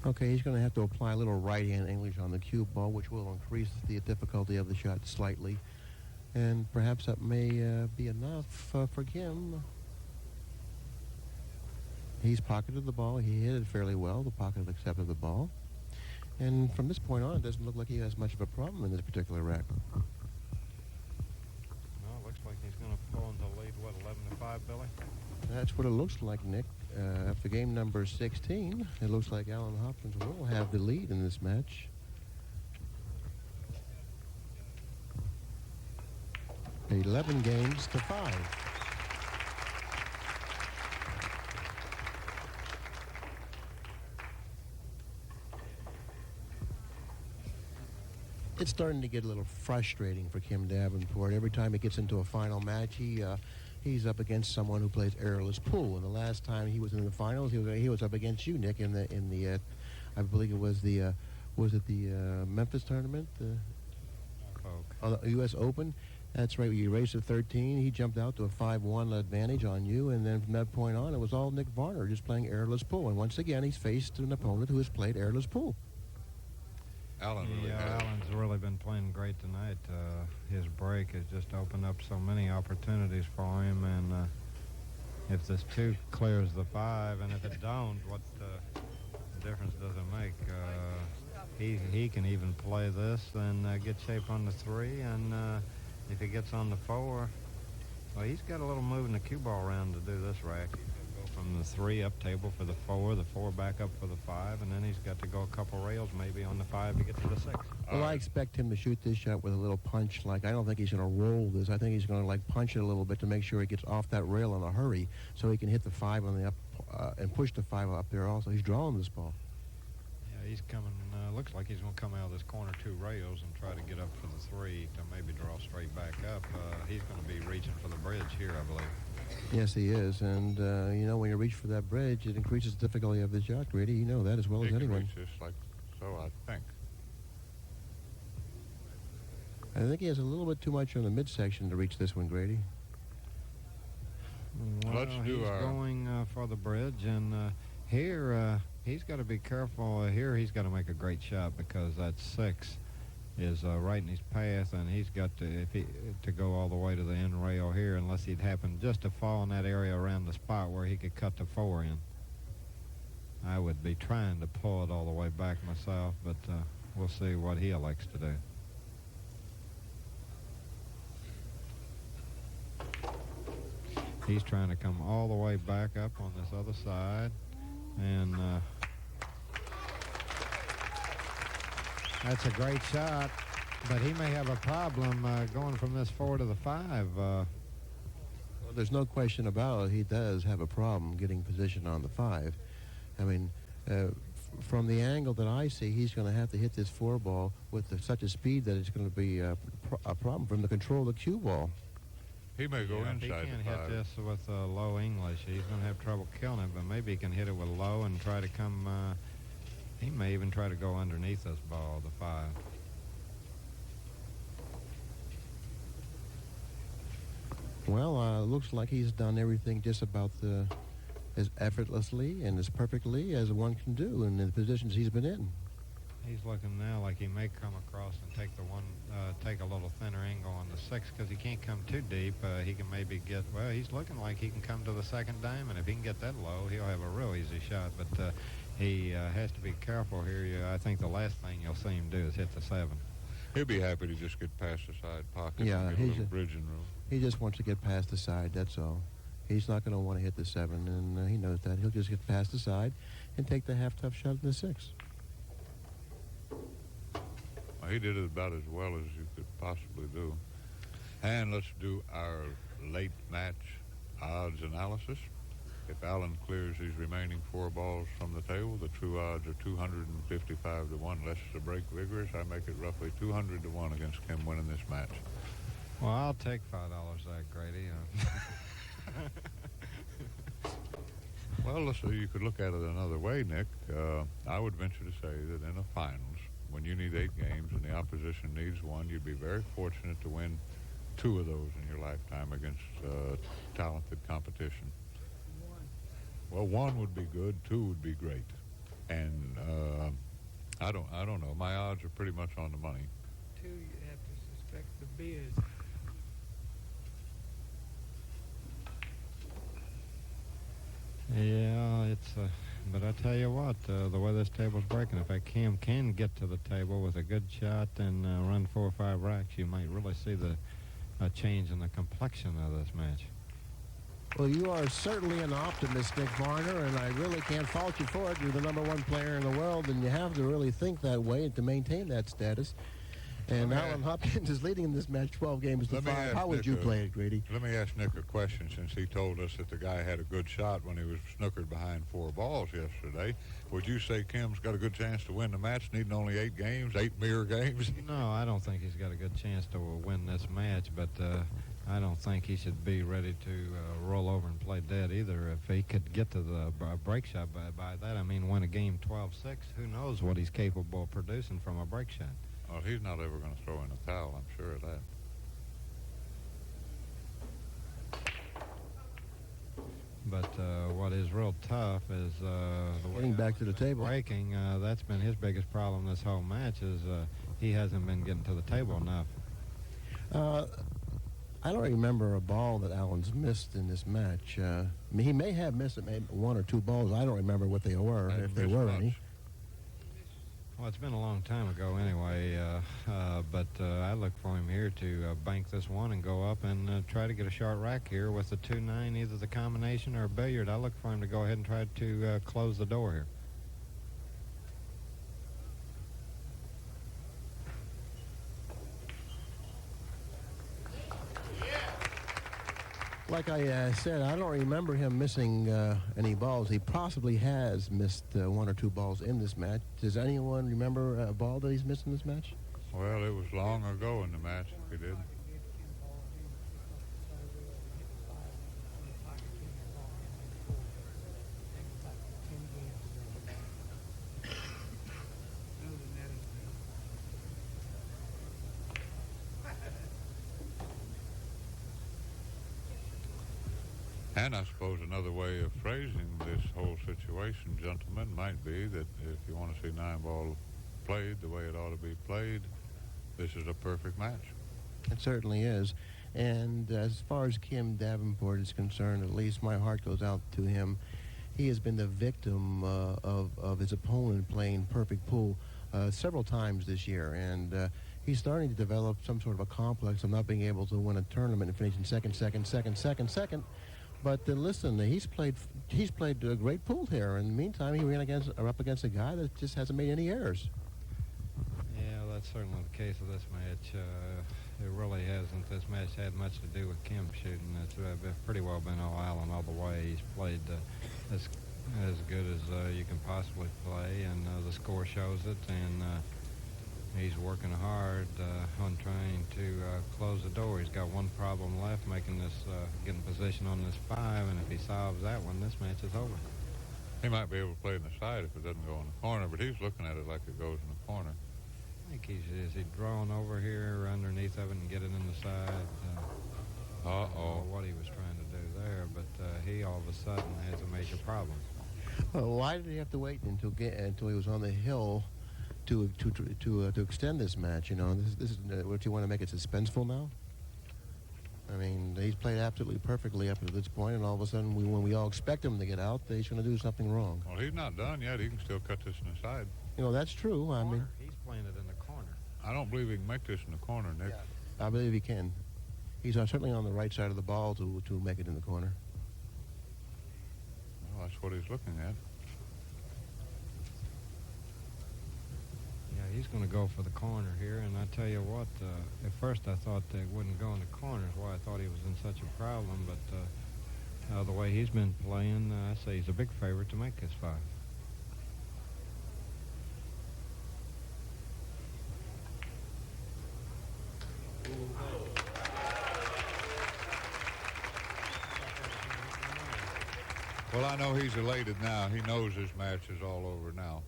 Okay, he's going to have to apply a little right-hand English on the cue ball, which will increase the difficulty of the shot slightly. And perhaps that may be enough for Kim. He's pocketed the ball. He hit it fairly well. The pocket accepted the ball. And from this point on, it doesn't look like he has much of a problem in this particular rack. Well, it looks like he's going to pull into lead, what, 11-5, Billy? That's what it looks like, Nick. After game number 16, it looks like Allen Hopkins will have the lead in this match. 11 games to 5. It's starting to get a little frustrating for Kim Davenport. Every time he gets into a final match, he's up against someone who plays errorless pool. And the last time he was in the finals, he was up against you, Nick, in the I believe it was the Memphis tournament, on the U.S. Open. That's right. You raised to 13. He jumped out to a 5-1 advantage on you, and then from that point on, it was all Nick Varner just playing errorless pool. And once again, he's faced an opponent who has played errorless pool. Allen really has. Allen's really been playing great tonight. His break has just opened up so many opportunities for him, and if this 2 clears the 5, and if it don't, what difference does it make? He can even play this and get shape on the 3, and if he gets on the 4, well, he's got a little move in the cue ball around to do this rack. He's got to go from the 3 up table for the 4, the 4 back up for the 5, and then he's got to go a couple rails maybe on the 5 to get to the 6. Well, I expect him to shoot this shot with a little punch. I don't think he's going to roll this. I think he's going to punch it a little bit to make sure he gets off that rail in a hurry, so he can hit the 5 on the up and push the 5 up there. Also, he's drawing this ball. Yeah, he's coming. Looks like he's going to come out of this corner 2 rails and try to get up for the 3 to maybe draw straight back up. He's going to be reaching for the bridge here, I believe. Yes, he is. And, when you reach for that bridge, it increases the difficulty of the shot, Grady. You know that as well as anyone. Just like so, I think. I think he has a little bit too much on the midsection to reach this one, Grady. Well, Let's do he's our... going for the bridge, and here he's got to be careful. Here he's got to make a great shot because that 6 is right in his path, and he's got to go all the way to the end rail here unless he'd happen just to fall in that area around the spot where he could cut the 4 in. I would be trying to pull it all the way back myself, but we'll see what he elects to do. He's trying to come all the way back up on this other side, and that's a great shot, but he may have a problem going from this 4 to the 5. Well, there's no question about it. He does have a problem getting position on the 5. I mean, from the angle that I see, he's going to have to hit this 4 ball with such a speed that it's going to be a problem for him to control the cue ball. He may go Yeah, if inside he the can't hit 5. this with low English, he's going to have trouble killing it, but maybe he can hit it with low and try to come, he may even try to go underneath this ball, the 5. Well, looks like he's done everything just about as effortlessly and as perfectly as one can do in the positions he's been in. He's looking now like he may come across and take the one, take a little thinner angle on the 6 because he can't come too deep. He can maybe get, well, he's looking like he can come to the second diamond. If he can get that low, he'll have a real easy shot. But he has to be careful here. I think the last thing you'll see him do is hit the 7. He'll be happy to just get past the side pocket Yeah, and get a little bridging room. He just wants to get past the side, that's all. He's not going to want to hit the 7, and he knows that. He'll just get past the side and take the half-tough shot in the 6. Well, he did it about as well as you could possibly do. And let's do our late match odds analysis. If Allen clears his remaining 4 balls from the table, the true odds are 255 to 1. Less the break vigorous, I make it roughly 200 to 1 against Kim winning this match. Well, I'll take $5 that, Grady. Well, let's say you could look at it another way, Nick. I would venture to say that in a finals, when you need 8 games and the opposition needs 1, you'd be very fortunate to win 2 of those in your lifetime against talented competition. Well, 1 would be good, 2 would be great, and I don't know. My odds are pretty much on the money. 2, you have to suspect the biz. Yeah, it's, but I tell you what, the way this table's breaking, if Kim can get to the table with a good shot and run 4 or 5 racks, you might really see the change in the complexion of this match. Well, you are certainly an optimist, Nick Varner, and I really can't fault you for it. You're the #1 player in the world, and you have to really think that way to maintain that status. And Allen Hopkins is leading in this match 12 games to 5. How would you play it, Grady? Let me ask Nick a question, since he told us that the guy had a good shot when he was snookered behind 4 balls yesterday. Would you say Kim's got a good chance to win the match, needing only 8 games, 8 mirror games? No, I don't think he's got a good chance to win this match, but I don't think he should be ready to roll over and play dead either. If he could get to the break shot by that, I mean, win a game 12-6, who knows what he's capable of producing from a break shot. Well, he's not ever going to throw in a towel, I'm sure of that. But what is real tough is Getting back to the table. breaking. That's been his biggest problem this whole match is he hasn't been getting to the table enough. I don't remember a ball that Allen's missed in this match. He may have missed maybe 1 or 2 balls. I don't remember what they were, if there were any. Well, it's been a long time ago anyway, but I look for him here to bank this 1 and go up and try to get a short rack here with the 2-9, either the combination or a billiard. I look for him to go ahead and try to close the door here. Like I said, I don't remember him missing any balls. He possibly has missed 1 or 2 balls in this match. Does anyone remember a ball that he's missed in this match? Well, it was long ago in the match if he did. And I suppose another way of phrasing this whole situation, gentlemen, might be that if you want to see 9-ball played the way it ought to be played, this is a perfect match. It certainly is. And as far as Kim Davenport is concerned, at least my heart goes out to him. He has been the victim of his opponent playing perfect pool several times this year. And he's starting to develop some sort of a complex of not being able to win a tournament and finishing second. But listen, he's played a great pool here. In the meantime, he ran up against a guy that just hasn't made any errors. Yeah, that's certainly the case of this match. It really hasn't. This match had much to do with Kim shooting. It's pretty well been all Allen all the way. He's played as good as you can possibly play, and the score shows it. And He's working hard on trying to close the door. He's got one problem left, making this getting position on this 5, and if he solves that one, this match is over. He might be able to play in the side if it doesn't go in the corner, but he's looking at it like it goes in the corner. I think is he drawing over here underneath of it and get it in the side? I don't know what he was trying to do there, but he all of a sudden has a major problem. Why did he have to wait until he was on the hill to extend this match? You know, this is what you want to make it suspenseful now. I mean, he's played absolutely perfectly up to this point, and all of a sudden, when we all expect him to get out, he's going to do something wrong. Well, he's not done yet. He can still cut this in the side. You know, that's true. I mean, he's playing it in the corner. I don't believe he can make this in the corner, Nick. Yeah. I believe he can. He's certainly on the right side of the ball to make it in the corner. Well, that's what he's looking at. Yeah, he's going to go for the corner here, and I tell you what, at first I thought they wouldn't go in the corners. Why I thought he was in such a problem, but the way he's been playing, I say he's a big favorite to make this 5. Well, I know he's elated now. He knows his match is all over now.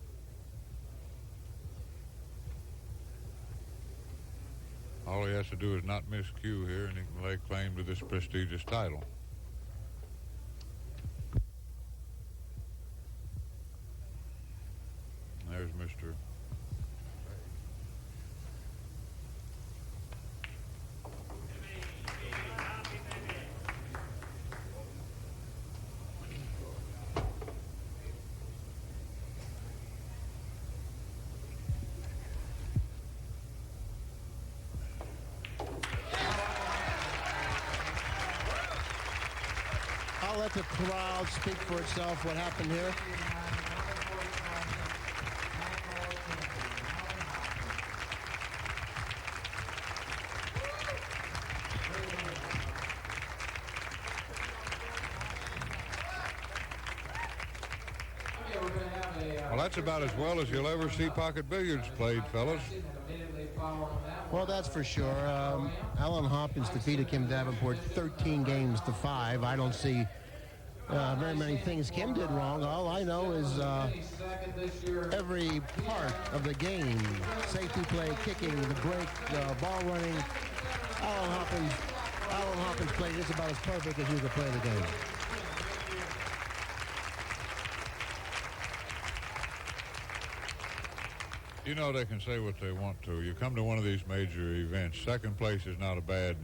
All he has to do is not miss cue here, and he can lay claim to this prestigious title. There's Mr. I'll let the crowd speak for itself what happened here. Well, that's about as well as you'll ever see pocket billiards played, fellas. Well, that's for sure. Allen Hopkins defeated Kim Davenport 13 games to 5. I don't see very many things Kim did wrong. All I know is every part of the game, safety play, kicking, the break, ball running, Allen Hopkins played just about as perfect as you could play the game. You know, they can say what they want to. You come to one of these major events, second place is not a bad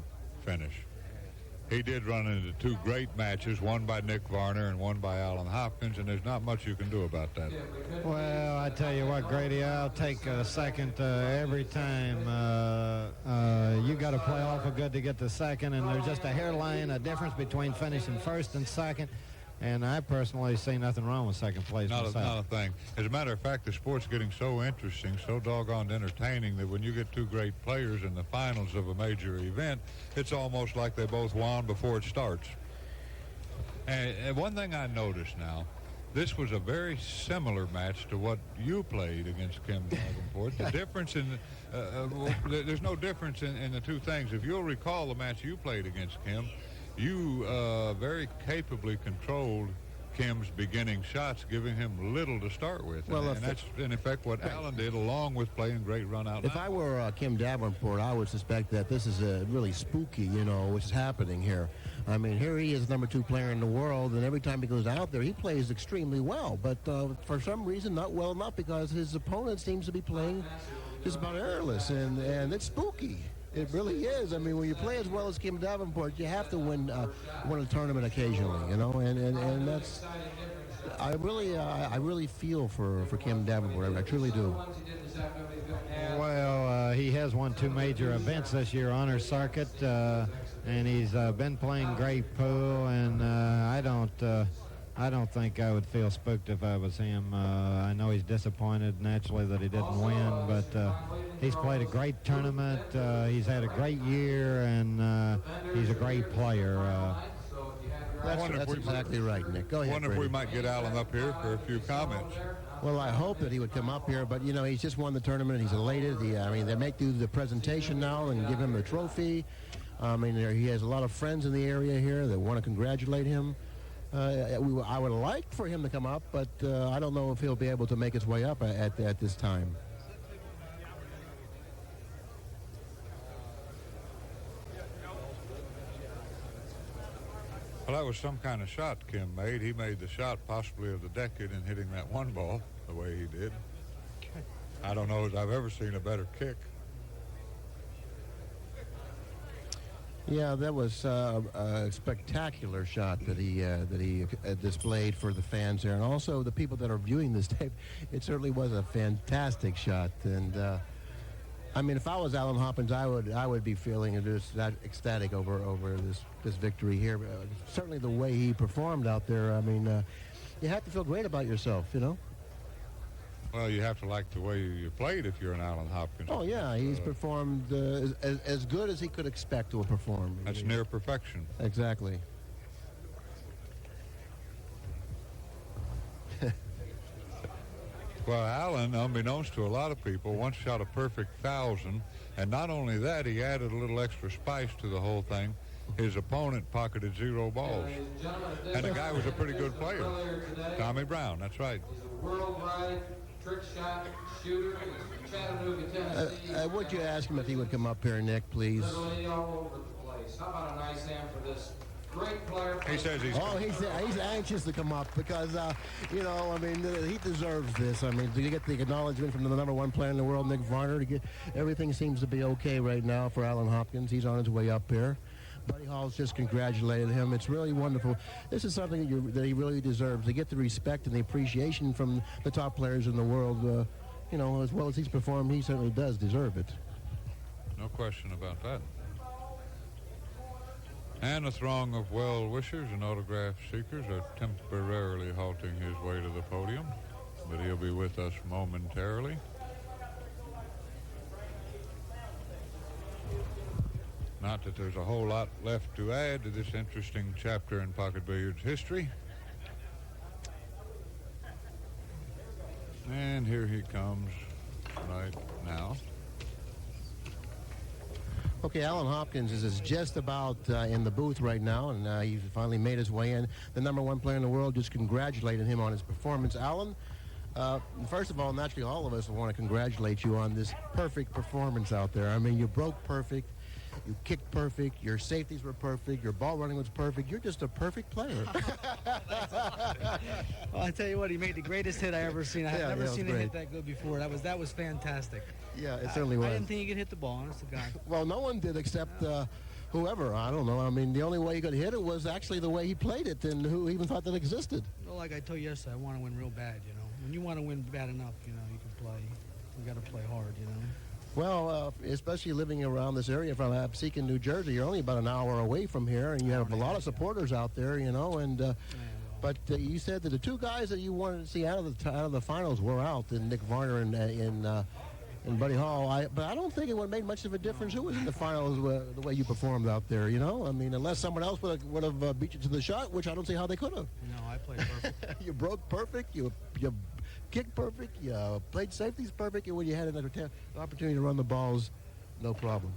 finish. He did run into 2 great matches, one by Nick Varner and one by Allen Hopkins, and there's not much you can do about that. Well, I tell you what, Grady, I'll take a second every time. You got to play awful good to get the second, and there's just a hairline, a difference between finishing first and second. And I personally see nothing wrong with second place myself. Not a thing. As a matter of fact, the sport's getting so interesting, so doggone entertaining, that when you get 2 great players in the finals of a major event, it's almost like they both won before it starts. And one thing I noticed now, this was a very similar match to what you played against Kim Davenport. The difference in there's no difference in the 2 things. If you'll recall the match you played against Kim, you very capably controlled Kim's beginning shots, giving him little to start with. Well, and that's, in effect, what Allen did, along with playing great run-out. If I were Kim Davenport, I would suspect that this is really spooky, you know, which is happening here. I mean, here he is, number 2 player in the world, and every time he goes out there, he plays extremely well. But for some reason, not well enough, because his opponent seems to be playing just about errorless, and it's spooky. It really is. I mean, when you play as well as Kim Davenport, you have to win a tournament occasionally, you know, and that's. I really feel for Kim Davenport. I truly do. Well, he has won 2 major events this year, honor circuit, and he's been playing great pool, and I don't think I would feel spooked if I was him. I know he's disappointed naturally that he didn't win, but he's played a great tournament. He's had a great year, and he's a great player. That's exactly right, Nick. Go ahead, Wonder if we Grady. might get Allen up here for a few comments. Well, I hope that he would come up here, but, you know, he's just won the tournament. He's elated. I mean, they make do the presentation now and give him the trophy. I mean, he has a lot of friends in the area here that want to congratulate him. I would like for him to come up, but I don't know if he'll be able to make his way up at this time. Well, that was some kind of shot Kim made. He made the shot possibly of the decade in hitting that one ball the way he did. I don't know as I've ever seen a better kick. Yeah, that was a spectacular shot that he displayed for the fans there, and also the people that are viewing this tape. It certainly was a fantastic shot, and I mean, if I was Allen Hopkins, I would be feeling just that ecstatic over this victory here. Certainly the way he performed out there. I mean, you have to feel great about yourself, you know. Well, you have to like the way you played if you're an Allen Hopkins. Oh yeah, he's performed as good as he could expect to perform. That's near perfection. Exactly. Well, Allen, unbeknownst to a lot of people, once shot a perfect 1,000, and not only that, he added a little extra spice to the whole thing. His opponent pocketed 0 balls, and the guy was a pretty good player. Tommy Brown, that's right. He's a worldwide trick shot shooter. He's from Chattanooga, Tennessee. Would you ask him if he would come up here, Nick, please? Literally all over the place. How about a nice hand for this great player? He says He's anxious to come up because, you know, I mean, he deserves this. I mean, to get the acknowledgement from the #1 player in the world, Nick Varner, everything seems to be okay right now for Allen Hopkins. He's on his way up here. Buddy Hall's just congratulated him. It's really wonderful. This is something that he really deserves, to get the respect and the appreciation from the top players in the world. You know, as well as he's performed, he certainly does deserve it. No question about that. And a throng of well-wishers and autograph seekers are temporarily halting his way to the podium, but he'll be with us momentarily. Not that there's a whole lot left to add to this interesting chapter in pocket billiards history. And here he comes right now. Okay, Allen Hopkins is just about in the booth right now, and he's finally made his way in. The #1 player in the world just congratulated him on his performance. Allen, first of all, naturally, all of us want to congratulate you on this perfect performance out there. I mean, you broke perfect. You kicked perfect. Your safeties were perfect. Your ball running was perfect. You're just a perfect player. Well, I tell you what, he made the greatest hit I ever seen. I've never seen him great. hit that good before. That was fantastic. Yeah, it certainly was. I didn't think he could hit the ball, honest to God. Well, no one did except whoever. I don't know. I mean, the only way he could hit it was actually the way he played it, and who even thought that existed. Well, like I told you yesterday, I want to win real bad, you know. When you want to win bad enough, you know, you can play. You got to play hard, you know. Well, especially living around this area from Absecon, New Jersey, you're only about an hour away from here, and you have a lot of supporters out there, you know. And but you said that the two guys that you wanted to see out of the finals were out, and Nick Varner and Buddy Hall. But I don't think it would have made much of a difference who was in the finals the way you performed out there, you know. I mean, unless someone else would have beat you to the shot, which I don't see how they could have. No, I played perfect. You broke perfect. You kicked perfect. You played safeties perfect. And when you had an opportunity to run the balls, no problem.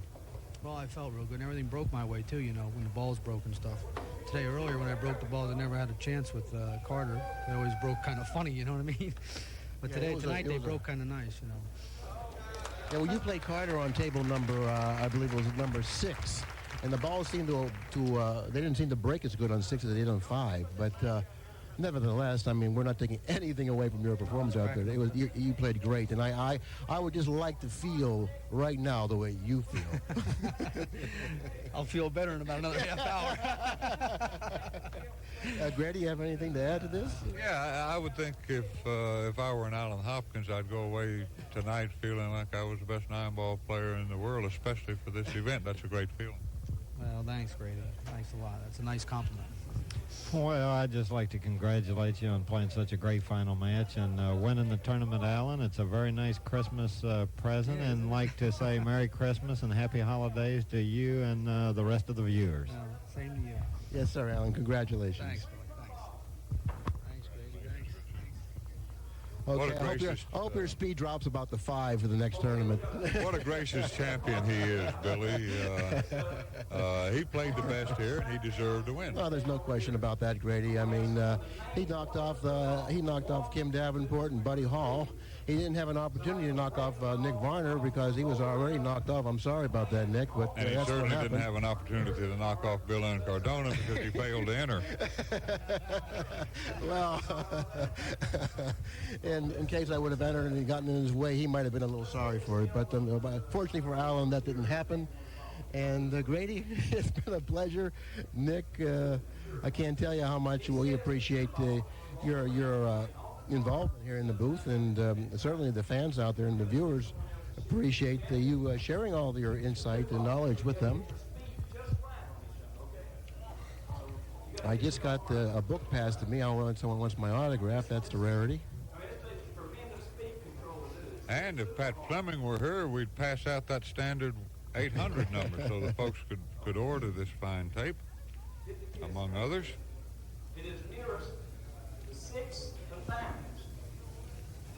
Well, I felt real good, and everything broke my way, too, you know, when the balls broke and stuff. Today, earlier, when I broke the balls, I never had a chance with Carter. They always broke kind of funny, you know what I mean? But Yeah, tonight, they broke kind of nice, you know. Yeah, well, you played Carter on table number, I believe it was number 6, and the balls seemed they didn't seem to break as good on 6 as they did on 5. But nevertheless, I mean, we're not taking anything away from your performance out there. It was you played great, and I would just like to feel right now the way you feel. I'll feel better in about another half hour. Grady, you have anything to add to this? Yeah, I would think if I were an Allen Hopkins, I'd go away tonight feeling like I was the best 9-ball player in the world, especially for this event. That's a great feeling. Well, thanks, Grady. Thanks a lot. That's a nice compliment. Well, I'd just like to congratulate you on playing such a great final match and winning the tournament, Allen. It's a very nice Christmas present, and like to say Merry Christmas and Happy Holidays to you and the rest of the viewers. Same to you. Yes, sir, Alan. Congratulations. Thanks, Billy. Thanks, Grady. Thanks. What a Okay, gracious, I hope your speed drops about the 5 for the next tournament. What a gracious champion he is, Billy. He played the best here, and he deserved to win. Well, there's no question about that, Grady. I mean, he knocked off Kim Davenport and Buddy Hall. He didn't have an opportunity to knock off Nick Varner because he was already knocked off. I'm sorry about that, Nick, but And he that's what certainly happened. didn't have an opportunity to knock off Bill Incardona because he failed to enter. Well, in case I would have entered and he gotten in his way, he might have been a little sorry for it. But fortunately for Alan, that didn't happen. And Grady, it's been a pleasure. Nick, I can't tell you how much we appreciate your involvement here in the booth, and certainly the fans out there and the viewers appreciate you sharing all your insight and knowledge with them. I just got a book passed to me. Someone wants my autograph. That's the rarity. And if Pat Fleming were here, we'd pass out that standard 800 number so the folks could order this fine tape, among others. It is nearest the 6 of diamonds.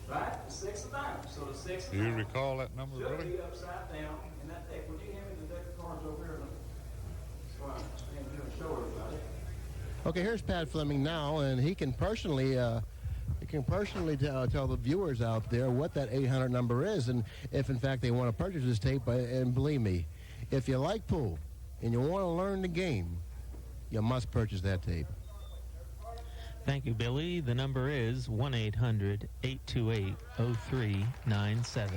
Right? The 6 of diamonds. So the 6 of Do you diamonds recall that number, should really? be upside down in that deck. Would you hand me the deck of cards over here? So I stand here and show everybody. Okay, here's Pat Fleming now, and he can personally tell the viewers out there what that 800 number is, and if in fact they want to purchase this tape. And believe me, if you like pool and you want to learn the game, you must purchase that tape. Thank you, Billy. The number is 1-800-828-0397.